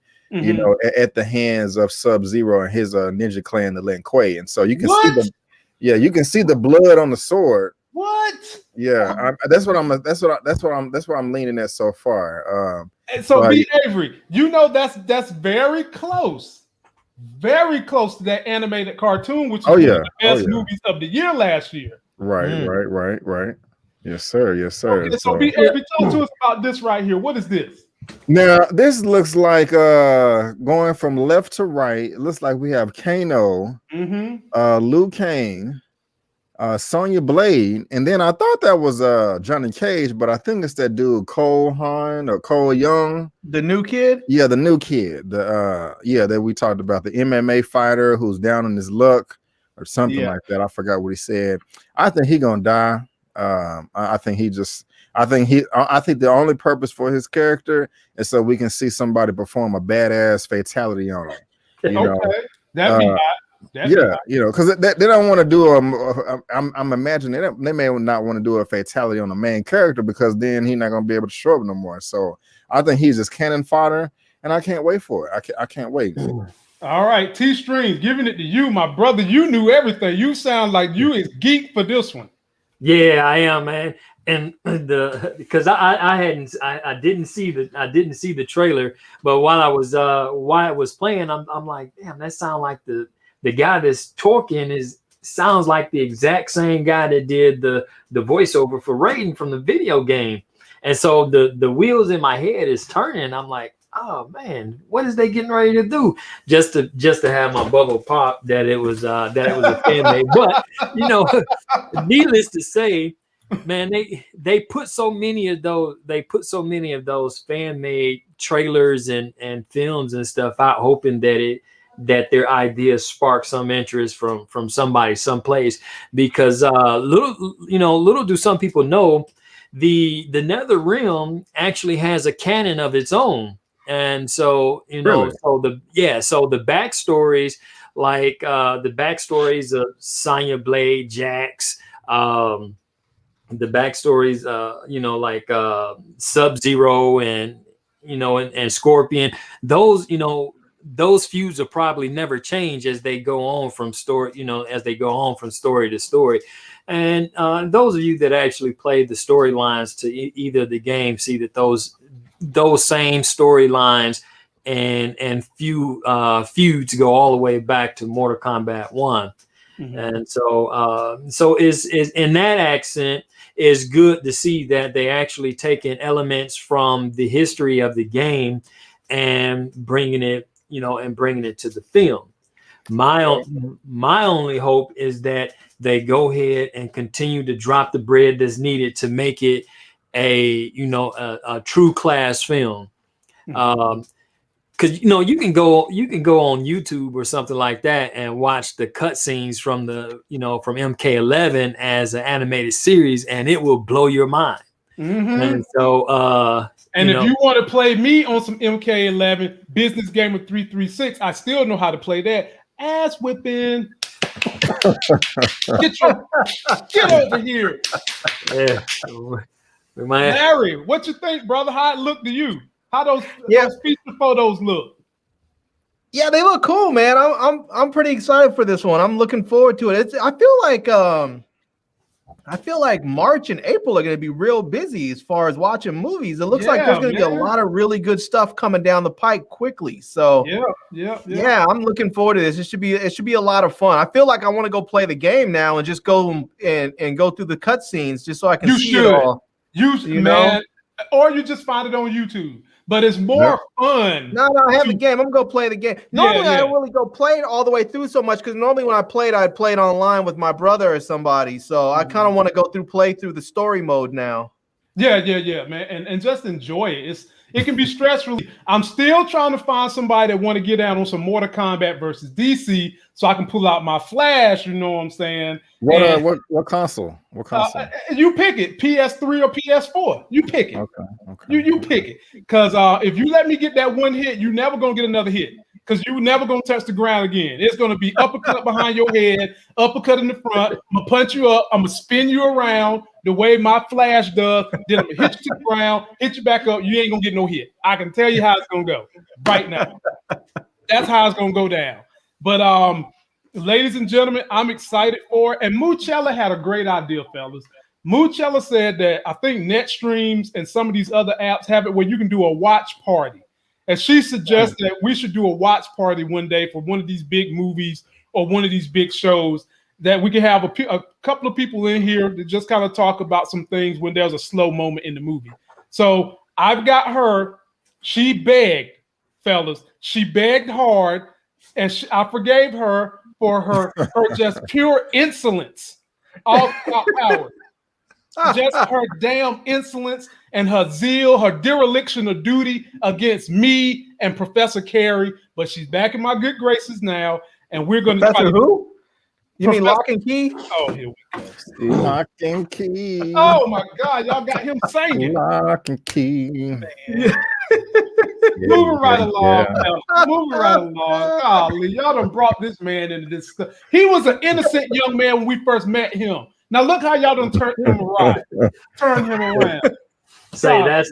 at the hands of Sub-Zero and his ninja clan, the Lin Kuei. And so you can see the blood on the sword. What? Yeah, that's what I'm leaning at so far. And so B. Avery, that's very close to that animated cartoon, which is one of the best movies of the year last year. Right. Yes, sir. Okay, so B. Avery, talk to us about this right here. What is this? Now this looks like going from left to right. It looks like we have Kano, Liu Kang, Sonya Blade, and then I thought that was Johnny Cage, but I think it's that dude Cole Haan or Cole Young, the new kid. Yeah, the new kid. The that we talked about, the MMA fighter who's down on his luck or something like that. I forgot what he said. I think he gonna die. I think the only purpose for his character is so we can see somebody perform a badass fatality on him. You know? That'd be hot. You know, because they don't want to do I'm imagining they may not want to do a fatality on the main character because then he's not going to be able to show up no more. So I think he's just cannon fodder, and I can't wait for it. I can't wait. All right, T-Streams, giving it to you, my brother. You knew everything. You sound like you is geek for this one. Yeah, I am, man. And because I didn't see the trailer, but while it was playing, I'm like, damn, that sounds like the guy that's talking sounds like the exact same guy that did the voiceover for Raiden from the video game. And so the wheels in my head is turning. I'm like, oh man, what is they getting ready to do? Just to have my bubble pop that it was a fan made. But you know, needless to say, man, they put so many of those fan made trailers and films and stuff out, hoping that their ideas spark some interest from somebody someplace, because little do some people know, the Nether Realm actually has a canon of its own. And so Really? so the backstories, like the backstories of Sonya Blade, Jax, the backstories like Sub-Zero and Scorpion, those feuds will probably never change as they go on from story to story. And those of you that actually played the storylines to either the game see that those same storylines and feuds go all the way back to Mortal Kombat 1. And so is in that accent, is good to see that they actually taking elements from the history of the game and bringing it to the film. My only hope is that they go ahead and continue to drop the bread that's needed to make it a true class film. Because you can go on YouTube or something like that and watch the cutscenes from from MK11 as an animated series, and it will blow your mind. And so if you want to play me on some MK11 Business Gamer 336, I still know how to play that. Ass whipping. Get over here. Yeah. Larry, what you think, brother? How it look to you? How those feature photos look? Yeah, they look cool, man. I'm pretty excited for this one. I'm looking forward to it. I feel like March and April are going to be real busy as far as watching movies. It looks like there's going to be a lot of really good stuff coming down the pike quickly. So yeah, I'm looking forward to this. It should be a lot of fun. I feel like I want to go play the game now and just go and go through the cutscenes just so I can see it all. You know? Or you just find it on YouTube. But it's more fun. No, I have the game. I'm going to play the game. Normally, I don't really go play it all the way through so much because normally when I played, I'd play it online with my brother or somebody. So I kind of want to play through the story mode now. Yeah, man. And just enjoy it. It can be stress relief. I'm still trying to find somebody that want to get out on some Mortal Kombat versus DC so I can pull out my Flash, you know what I'm saying? What console? What console? You pick it, PS3 or PS4. You pick it. Okay. You pick it. Because if you let me get that one hit, you're never going to get another hit. Because you're never going to touch the ground again. It's going to be uppercut behind your head, uppercut in the front. I'm going to punch you up. I'm going to spin you around the way my Flash does. Then I'm going to hit you to the ground, hit you back up. You ain't going to get no hit. I can tell you how it's going to go right now. That's how it's going to go down. But ladies and gentlemen, I'm excited for it. And Muchella had a great idea, fellas. Muchella said that I think NetStreams and some of these other apps have it where you can do a watch party. And she suggested that we should do a watch party one day for one of these big movies or one of these big shows, that we can have a couple of people in here to just kind of talk about some things when there's a slow moment in the movie. So I've got her. She begged, fellas. She begged hard, and I forgave her for her just pure insolence. All about power. Just her damn insolence and her zeal, her dereliction of duty against me and Professor Carey. But she's back in my good graces now, and we're going to Professor who? You mean Professor- Lock and Key? Oh, here we go. Lock and Key. Oh my God, y'all got him singing. Lock and Key. Moving right along, fellas. Moving right along. Golly, y'all done brought this man into this stuff. He was an innocent young man when we first met him. Now look how y'all done turned him around. Turn him around. Say that's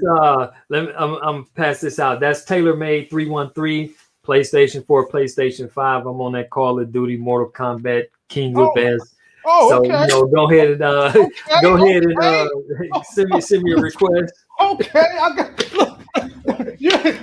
I'm pass this out. That's TaylorMade 313, PlayStation 4, PlayStation 5. I'm on that Call of Duty, Mortal Kombat, King of Best. Oh, so okay. Go ahead and send me a request. Okay, I got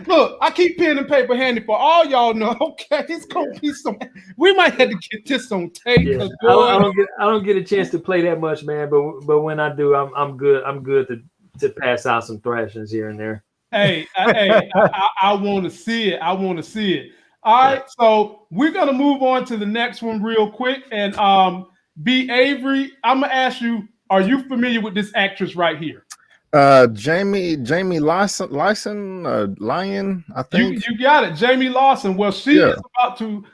look, I keep pen and paper handy for all y'all know. Okay, it's gonna be some. We might have to get this on tape. Yeah, I don't get a chance to play that much, man. But when I do, I'm good. I'm good to pass out some thrashings here and there. Hey, I want to see it. I want to see it. All right, so we're gonna move on to the next one real quick. And B. Avery, I'm gonna ask you: are you familiar with this actress right here? Jayme Lawson, Lion, I think. You got it, Jayme Lawson. Well, she is about to.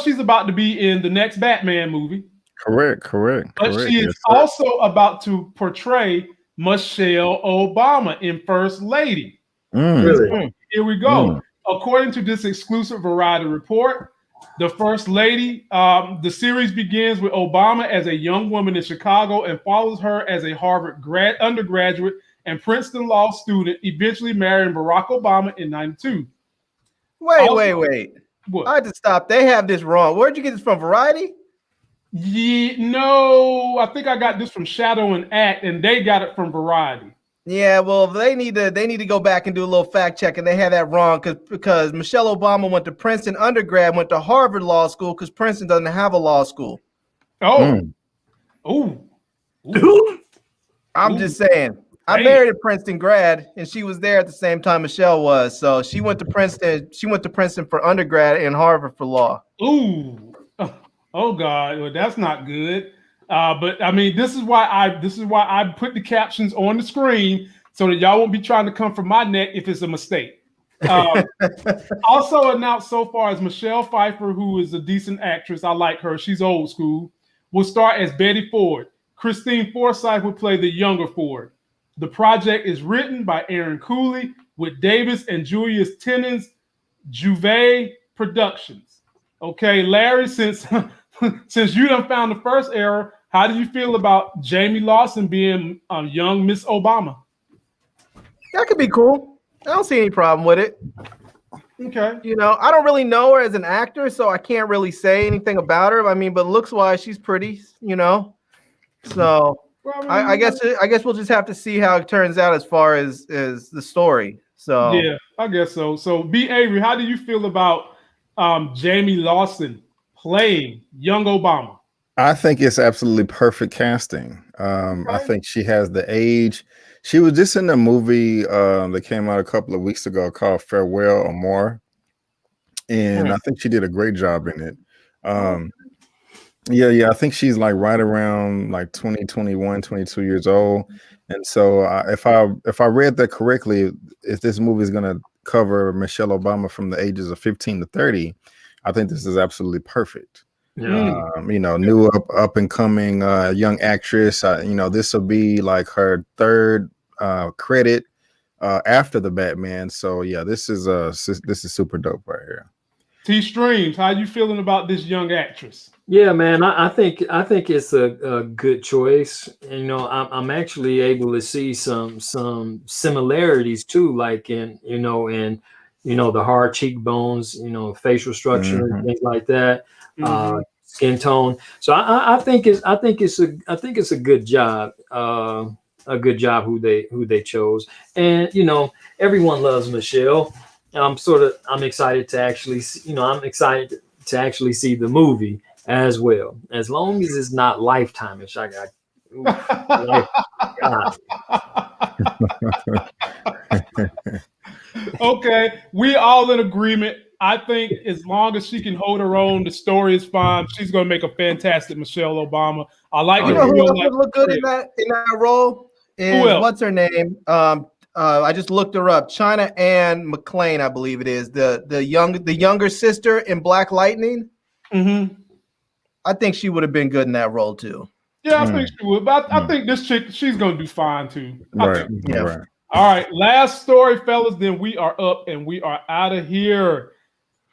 She's about to be in the next Batman movie. Correct. But she is also about to portray Michelle Obama in First Lady. Really? Here we go. According to this exclusive Variety report, the First Lady, the series begins with Obama as a young woman in Chicago and follows her as a Harvard undergraduate and Princeton law student, eventually marrying Barack Obama in 1992. Wait. What? I had to stop. They have this wrong. Where'd you get this from? Variety? Yeah, no, I think I got this from Shadow and Act, and they got it from Variety. Yeah, well, they need to go back and do a little fact check, and they had that wrong because Michelle Obama went to Princeton undergrad, went to Harvard Law School because Princeton doesn't have a law school. I'm just saying. I married a Princeton grad, and she was there at the same time Michelle was. So she went to Princeton. She went to Princeton for undergrad and Harvard for law. Ooh, oh God, well, that's not good. But I mean, this is why I put the captions on the screen so that y'all won't be trying to come for my neck if it's a mistake. Also announced so far is Michelle Pfeiffer, who is a decent actress. I like her. She's old school. Will star as Betty Ford. Christine Forsythe will play the younger Ford. The project is written by Aaron Cooley with Davis and Julius Tennant's Juve Productions. Okay, Larry, since you done found the first error, how do you feel about Jayme Lawson being young Miss Obama? That could be cool. I don't see any problem with it. Okay. I don't really know her as an actor, so I can't really say anything about her. I mean, but looks-wise, she's pretty, So I guess we'll just have to see how it turns out as far as the story. So yeah, I guess so. So B. Avery, how do you feel about Jayme Lawson playing young Obama? I think it's absolutely perfect casting. I think she has the age. She was just in a movie that came out a couple of weeks ago called Farewell or More. And I think she did a great job in it. I think she's like right around like 20, 21, 22 years old. And so if I read that correctly, if this movie is going to cover Michelle Obama from the ages of 15 to 30, I think this is absolutely perfect. New up and coming young actress. This will be like her third credit after the Batman. So yeah, this is super dope right here. T Streams, how you feeling about this young actress? Yeah, man, I think it's a good choice. I'm actually able to see some similarities too, like in the hard cheekbones, facial structure, and things like that, skin tone. So I think it's a good job, who they chose, and everyone loves Michelle. I'm excited to actually, see the movie as well, as long as it's not Lifetime-ish. Okay, we all in agreement. I think as long as she can hold her own, the story is fine. She's going to make a fantastic Michelle Obama. I like You the know who real else life would look good in portrayal. that role? Who Is else? what's her name? I just looked her up. China Ann McClain, I believe it is the younger sister in Black Lightning. Mm-hmm. I think she would have been good in that role too. Yeah, I think she would. But I think this chick, she's going to do fine too. Right. Yeah. Right. All right, last story, fellas. Then we are up and we are out of here.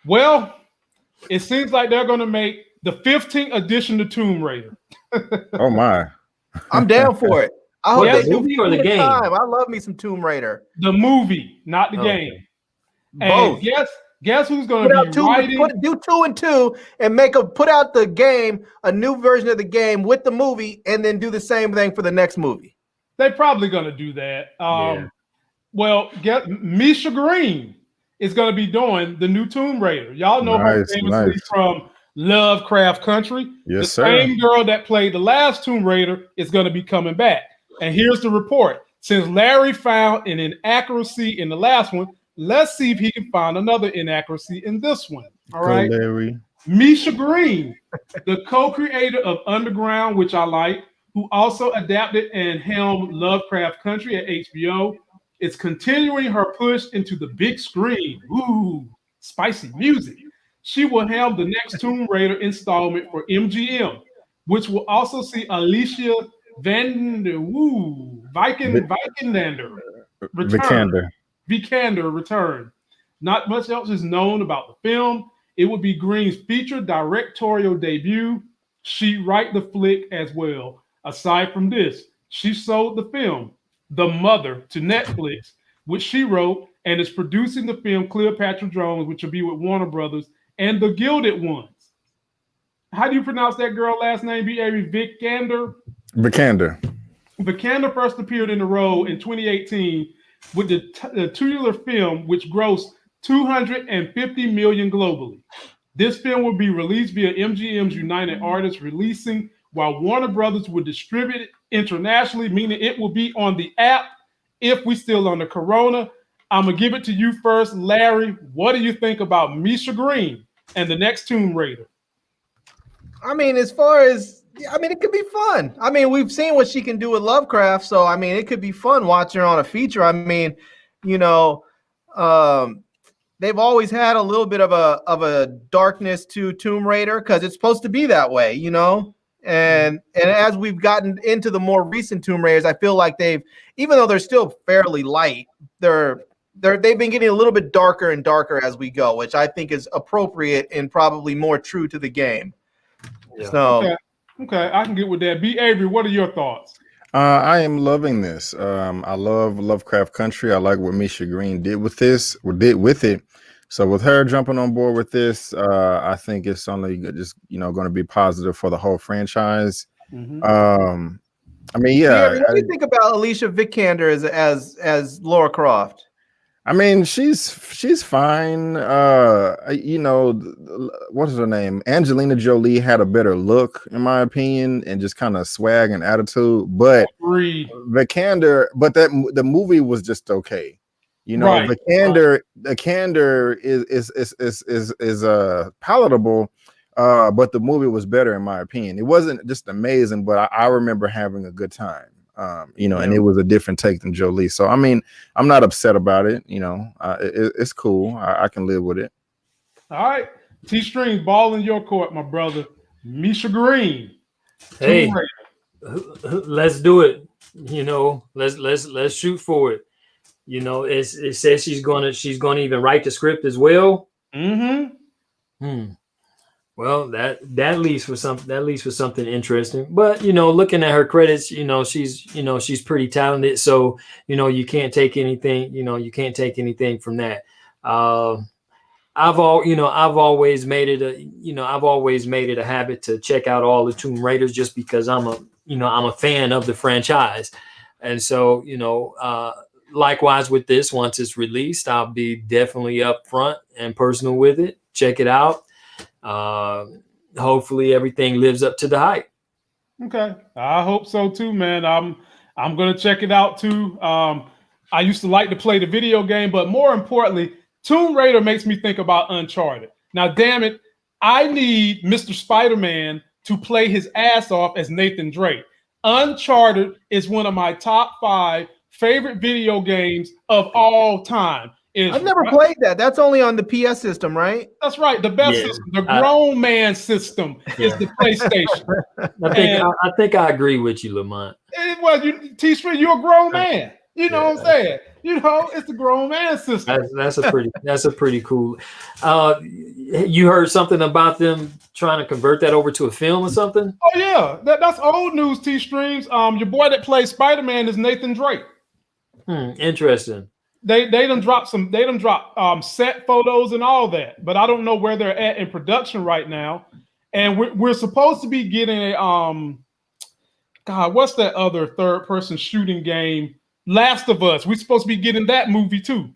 Well, it seems like they're going to make the 15th edition of Tomb Raider. Oh my. I'm down for it. I hope What, they the do movie or the full game? time. I love me some Tomb Raider. The movie, not the Okay. game. Both. And guess who's going Put to out be two, writing? do 2 and 2, and put out the game, a new version of the game with the movie, and then do the same thing for the next movie. They're probably going to do that. Well, Misha Green is going to be doing the new Tomb Raider. Y'all know her famously from Lovecraft Country. Yes, the sir. same girl that played the last Tomb Raider is going to be coming back. And here's the report. Since Larry found an inaccuracy in the last one, let's see if he can find another inaccuracy in this one. All right. Larry. Misha Green, the co-creator of Underground, which I like, who also adapted and helmed Lovecraft Country at HBO, is continuing her push into the big screen. Ooh, spicy music. She will helm the next Tomb Raider installment for MGM, which will also see Alicia Vikander return. Not much else is known about the film. It would be Green's feature directorial debut. She write the flick as well. Aside from this, she sold the film, The Mother, to Netflix, which she wrote, and is producing the film Cleopatra Jones, which will be with Warner Brothers, and The Gilded Ones. How do you pronounce that girl last name, B.A.B. Vikander? Vikander first appeared in the role in 2018 with the titular film, which grossed $250 million globally. This film will be released via MGM's United Artists releasing, while Warner Brothers will distribute it internationally, meaning it will be on the app if we still under Corona. I'm going to give it to you first, Larry. What do you think about Misha Green and the next Tomb Raider? I mean, it could be fun. I mean, we've seen what she can do with Lovecraft, so I mean, it could be fun watching her on a feature. I mean, they've always had a little bit of a darkness to Tomb Raider because it's supposed to be that way, And as we've gotten into the more recent Tomb Raiders, I feel like even though they're still fairly light, they've been getting a little bit darker and darker as we go, which I think is appropriate and probably more true to the game. Yeah. So okay, I can get with that. B. Avery, what are your thoughts? I am loving this. I love Lovecraft Country. I like what Misha Green did with it. So with her jumping on board with this, I think it's only just going to be positive for the whole franchise. Mm-hmm. I mean, yeah. What do you think about Alicia Vikander as Laura Croft? I mean, she's fine. What is her name? Angelina Jolie had a better look, in my opinion, and just kind of swag and attitude. But Vikander, the movie was just okay. Right. Vikander is palatable, but the movie was better, in my opinion. It wasn't just amazing, but I remember having a good time. And it was a different take than Jolie. So, I mean, I'm not upset about it. It's cool. I can live with it. All right. T-Strings, ball in your court, my brother. Misha Green. Hey, let's do it. Let's shoot for it. It says she's gonna even write the script as well. Mm-hmm. Well, that leads for something interesting. But looking at her credits, she's pretty talented. So you can't take anything. You can't take anything from that. I've always made it a habit to check out all the Tomb Raiders just because I'm a fan of the franchise, and so likewise with this, once it's released, I'll be definitely upfront and personal with it. Check it out. Hopefully everything lives up to the hype. Okay, I hope so too, man. I'm gonna check it out too. I used to like to play the video game, but more importantly, Tomb Raider makes me think about Uncharted. Now, damn it, I need Mr. Spider-Man to play his ass off as Nathan Drake. Uncharted is one of my top 5 favorite video games of all time. I've never played that. That's only on the PS system, right? That's right. The best system, the grown man system, is the PlayStation. I think I agree with you, Lamont. Well, T-Street, you're a grown man. You know what I'm saying? You know, it's the grown man system. That's a pretty cool. You heard something about them trying to convert that over to a film or something? Oh yeah, that's old news. T-Streams. Your boy that plays Spider-Man is Nathan Drake. Interesting. They done dropped set photos and all that, but I don't know where they're at in production right now. And we're supposed to be getting a God, what's that other third-person shooting game? Last of Us. We're supposed to be getting that movie too.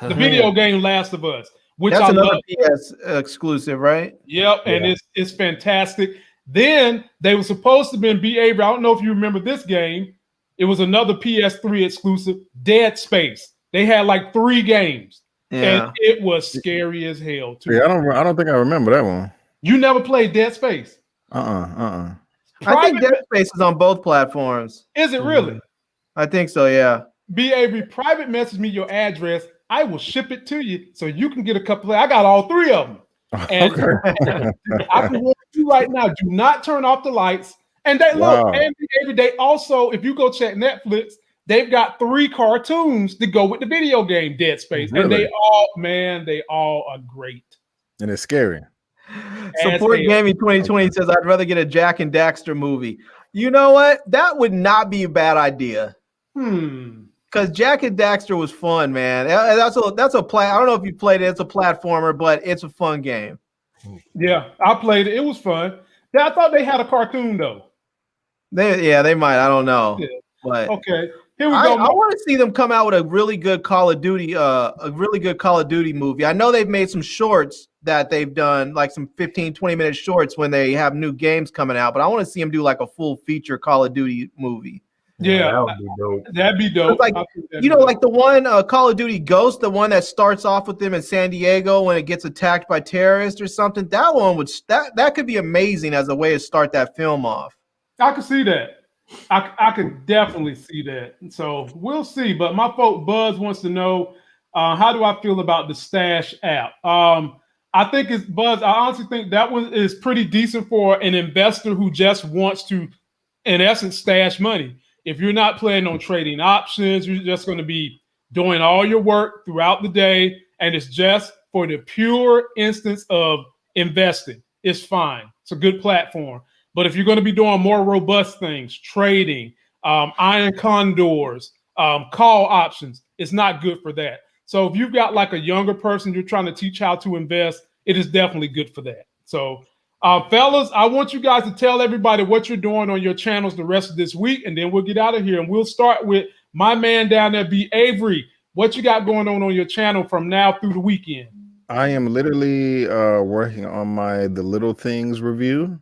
The video game Last of Us, which that's another love. PS exclusive, right? Yep, and it's fantastic. Then they were supposed to be Avery. I don't know if you remember this game. It was another PS3 exclusive, Dead Space. They had like 3 games, and it was scary as hell too. Yeah, I don't think I remember that one. You never played Dead Space? I think Dead Space is on both platforms. Is it really? I think so, yeah. B. Avery, private message me your address. I will ship it to you so you can get a couple. I got all 3 of them. And I can warn you right now, do not turn off the lights. And they look, and they also, if you go check Netflix, they've got 3 cartoons to go with the video game Dead Space. Really? And they all are great. And it's scary. Support Gaming 2020 says, I'd rather get a Jack and Daxter movie. You know what? That would not be a bad idea. Because Jack and Daxter was fun, man. That's a play. I don't know if you played it. It's a platformer, but it's a fun game. Yeah, I played it. It was fun. I thought they had a cartoon though. They might. I don't know. Yeah. But okay, here we go. I want to see them come out with a really good Call of Duty, movie. I know they've made some shorts that they've done, like some 15-20 minute shorts when they have new games coming out. But I want to see them do like a full feature Call of Duty movie. Yeah, that would be dope. That'd be dope. Like, like the one Call of Duty Ghost, the one that starts off with them in San Diego when it gets attacked by terrorists or something. That one would that could be amazing as a way to start that film off. I could see that. I could definitely see that. So we'll see. But my folk Buzz wants to know, how do I feel about the Stash app? I think it's Buzz. I honestly think that one is pretty decent for an investor who just wants to, in essence, stash money. If you're not planning on trading options, you're just going to be doing all your work throughout the day, and it's just for the pure instance of investing. It's fine. It's a good platform. But if you're going to be doing more robust things, trading, iron condors, call options, it's not good for that. So if you've got like a younger person you're trying to teach how to invest, it is definitely good for that. So fellas, I want you guys to tell everybody what you're doing on your channels the rest of this week, and then we'll get out of here. And we'll start with my man down there, B. Avery. What you got going on your channel from now through the weekend? I am literally working on The Little Things review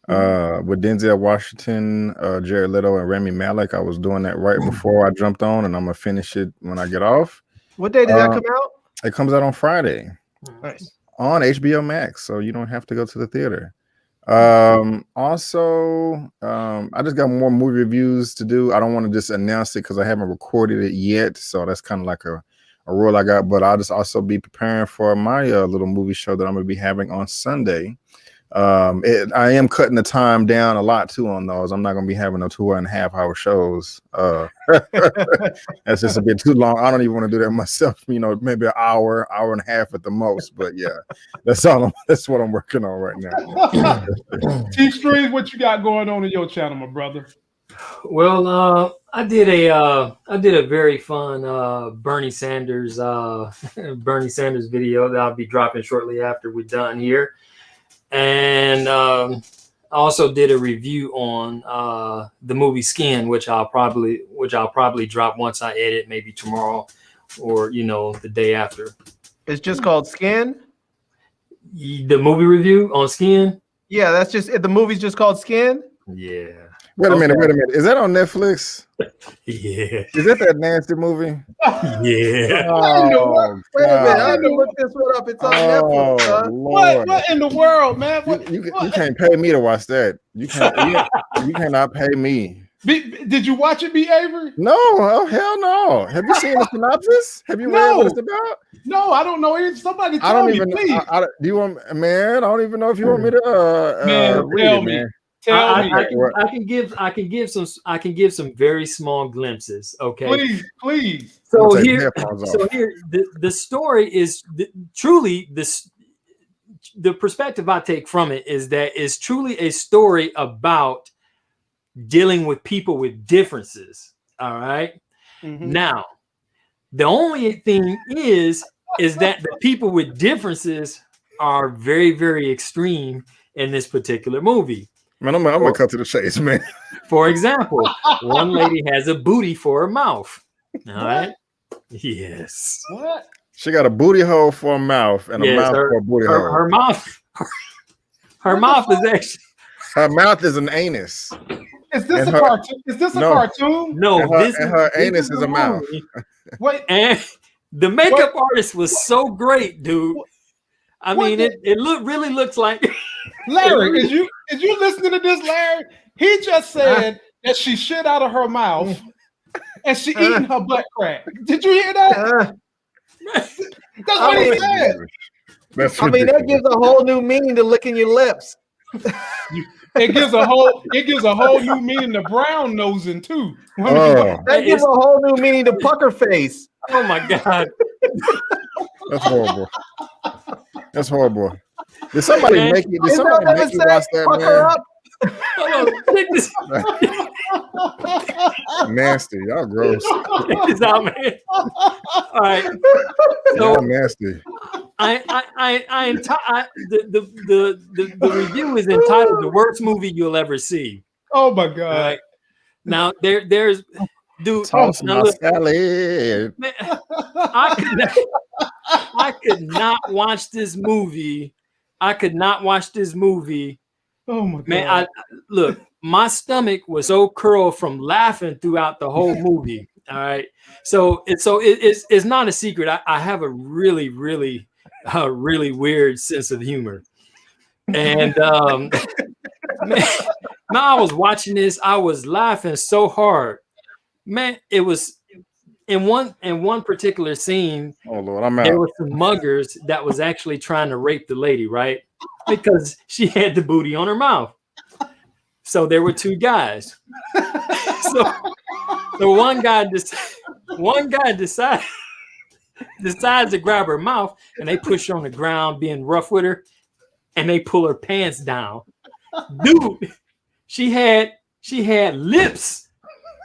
with Denzel Washington, Jared Leto, and Rami Malek. I was doing that right before I jumped on, and I'm going to finish it when I get off. What day did that come out? It comes out on Friday. Nice. On HBO Max, so you don't have to go to the theater. Also, I just got more movie reviews to do. I don't want to just announce it because I haven't recorded it yet, so that's kind of like a rule I got. But I'll just also be preparing for my little movie show that I'm going to be having on Sunday. I am cutting the time down a lot too on those. I'm not going to be having no 2.5-hour shows. That's just a bit too long. I don't even want to do that myself. Maybe an hour and a half at the most. But yeah, that's what I'm working on right now. T-Streams, what you got going on in your channel, my brother? Well, I did a very fun Bernie Sanders video that I'll be dropping shortly after we're done here. And I also did a review on the movie Skin, which I'll probably drop once I edit, maybe tomorrow or the day after. It's just called Skin? The movie review on Skin? Yeah, that's just the movie's just called Skin? Yeah. Wait a minute. Is that on Netflix? Yeah. Is that nasty movie? Yeah. Oh, Wait a minute. I have to God. look this one up. It's on Netflix, huh? Lord. What in the world, man? You can't pay me to watch that. You cannot pay me. Did you watch it, B. Avery? No, oh, hell no. Have you seen the synopsis? Have you read what it's about? No, I don't know. Somebody I don't tell me, even. please. Do you want, man? I don't even know if you want me to Man, read tell it, me. man. Tell me. I can give some very small glimpses. Okay, please. So here, the story is truly this. The perspective I take from it is that it's truly a story about dealing with people with differences. All right. Mm-hmm. Now, the only thing is that the people with differences are very, very extreme in this particular movie. Man, I'm gonna cut to the chase, man. For example, one lady has a booty for a mouth. All right. Yes. What? She got a booty hole for a mouth and a mouth for a booty hole. Her mouth. Her mouth is actually. Her mouth is an anus. Is this a cartoon? Is this a cartoon? No, her anus is a mouth. Wait, and the makeup artist was so great, dude. I mean, it really looks like. Larry, is you listening to this, Larry? He just said that she shit out of her mouth and she eating her butt crack. Did you hear that? That's what he said. That gives a whole new meaning to licking your lips. It gives a whole new meaning to brown nosing too. That gives a whole new meaning to pucker face. Oh my God. That's horrible. That's horrible. Did somebody make you watch that, man? Nasty. Y'all gross. It's out, man. All right. Y'all nasty. The review is entitled "The Worst Movie You'll Ever See." Oh my God! Right. Now there's dude. Toss my salad. Man, I could not watch this movie. I could not watch this movie. Oh my God! Man, look, my stomach was so curled from laughing throughout the whole movie. All right, so it's not a secret. I have a really weird sense of humor, and man, I was watching this. I was laughing so hard, man. It was in one particular scene. Oh Lord, I'm out. There were some muggers that was actually trying to rape the lady, right? Because she had the booty on her mouth. So there were two guys. So one guy decides to grab her mouth, and they push her on the ground, being rough with her, and they pull her pants down. Dude, she had lips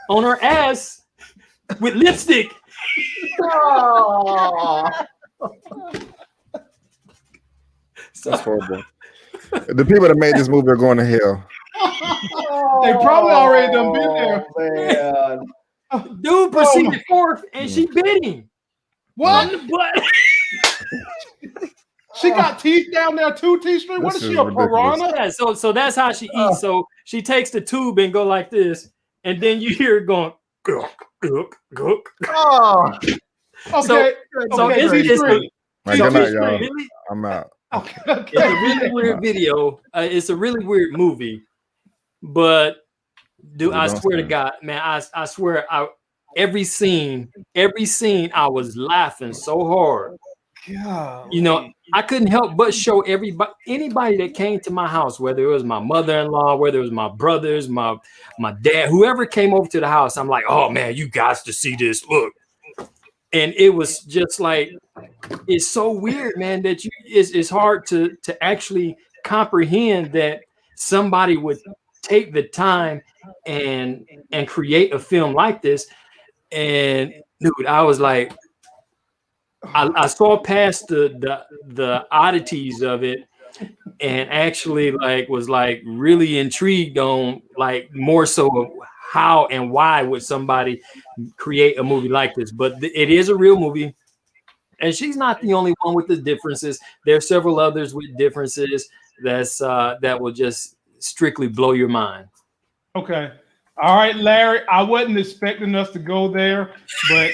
on her ass with lipstick. Oh. That's horrible. The people that made this movie are going to hell. They probably already done been there. Man. Dude proceeded forth and she bit him. What? On the butt. She got teeth down there too, T-Street. What is she, a piranha? Yeah, so that's how she eats. So she takes the tube and go like this, and then you hear it going gook, gook, gook. Oh. Okay. Good night, y'all. I'm out. Okay. It's a really weird video. It's a really weird movie, but dude, I swear to God, man, I swear, every scene, I was laughing so hard. God. You know, I couldn't help but show anybody that came to my house, whether it was my mother-in-law, whether it was my brothers, my dad, whoever came over to the house. I'm like, oh man, you guys to see this. Look. And it was just like, it's so weird, man, that it's hard to actually comprehend that somebody would take the time and create a film like this. And dude, I was like, I saw past the oddities of it, and actually was really intrigued on more so of how and why would somebody create a movie like this. But it is a real movie, and she's not the only one with the differences. There are several others with differences that will just strictly blow your mind. Okay. All right, Larry. I wasn't expecting us to go there, but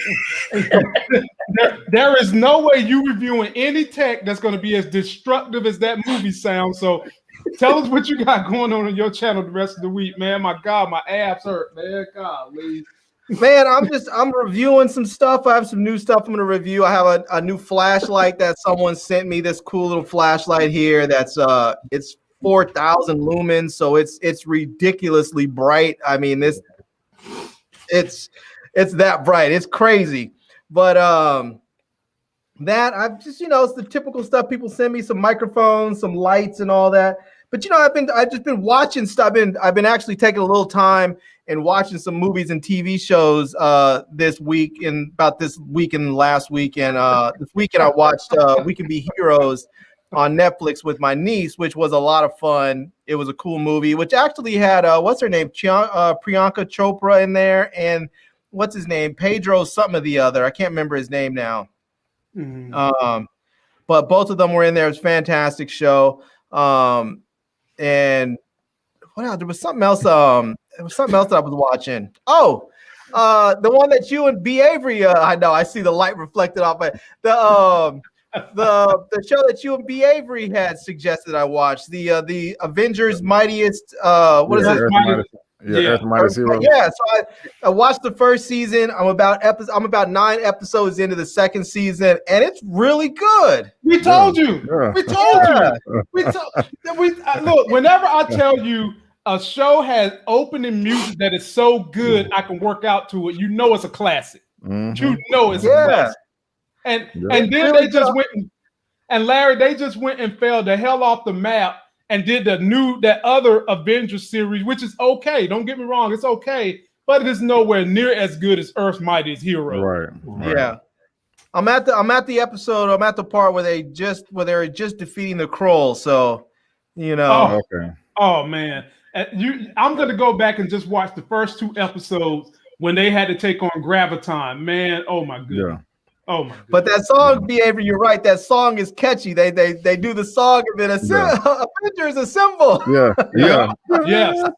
there is no way you reviewing any tech that's going to be as destructive as that movie sounds. So tell us what you got going on your channel the rest of the week, man. My God, my abs hurt, man. Golly. Man, I'm reviewing some stuff. I have some new stuff I'm going to review. I have a new flashlight that someone sent me. This cool little flashlight here. That's it's 4,000 lumens, so it's ridiculously bright. I mean, it's that bright. It's crazy. But that I've just, it's the typical stuff people send me, some microphones, some lights and all that. But I've just been watching stuff. I've been actually taking a little time and watching some movies and TV shows this week and last week. And this weekend I watched We Can Be Heroes on Netflix with my niece, which was a lot of fun. It was a cool movie, which actually had what's her name, Priyanka Chopra in there, and what's his name, Pedro something or the other. I can't remember his name now. Mm-hmm. But both of them were in there. It was a fantastic show. And what else? There was something else. There was something else that I was watching. Oh, the one that you and B. Avery. I know. I see the light reflected off it. The show that you and B. Avery had suggested I watch, the Avengers Mightiest. What is it? Earth Mightiest Heroes. Yeah. So I watched the first season. I'm about 9 episodes into the second season, and it's really good. We told you. Yeah. We told you. Look, whenever I tell you a show has opening music that is so good, I can work out to it. It's a classic. Mm-hmm. It's a classic. And then they just went and Larry, they just went and fell the hell off the map and did that other Avengers series, which is okay. Don't get me wrong, it's okay, but it is nowhere near as good as Earth's Mightiest Hero. Right. Yeah. I'm at the episode. I'm at the part where they're just defeating the Krulls. So, Okay. Oh man. I'm gonna go back and just watch the first 2 episodes when they had to take on Graviton. Man, oh my goodness. Yeah. Oh my goodness. But that song, Behavior, you're right. That song is catchy. They do the song and then Avengers Assemble. Yeah. Yes.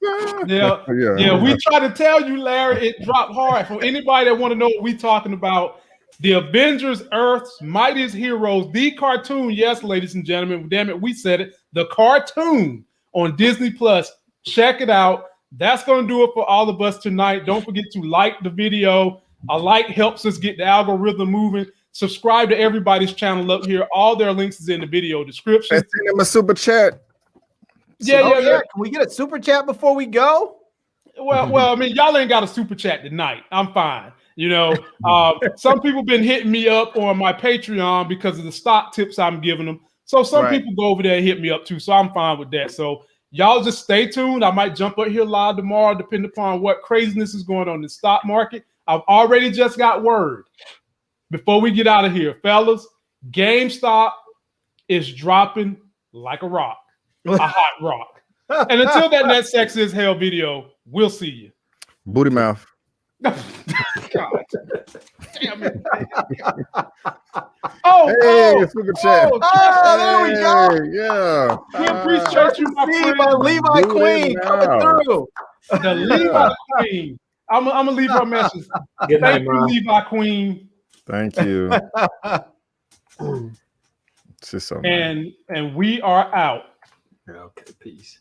Yeah. We try to tell you, Larry, it dropped hard. For anybody that want to know what we're talking about, the Avengers Earth's Mightiest Heroes, the cartoon. Yes, ladies and gentlemen, damn it, we said it. The cartoon on Disney Plus. Check it out. That's going to do it for all of us tonight. Don't forget to like the video. A like helps us get the algorithm moving. Subscribe to everybody's channel up here. All their links is in the video description. Let's send them a super chat. Yeah. Can we get a super chat before we go? Well, I mean, y'all ain't got a super chat tonight. I'm fine. Some people been hitting me up on my Patreon because of the stock tips I'm giving them. So some people go over there and hit me up too. So I'm fine with that. So y'all just stay tuned. I might jump up here live tomorrow, depending upon what craziness is going on in the stock market. I've already just got word before we get out of here, fellas. Gamestop is dropping like a rock, a hot rock. And until that next Sex is Hell video, we'll see you. Booty mouth. God damn it. Super chat. There we go. Yeah. We appreciate you, my friend. My Levi Queen coming through. The Levi Queen. I'm gonna leave her a message. Thank you, Levi Queen. Thank you. It's just so nice. And we are out. Okay, peace.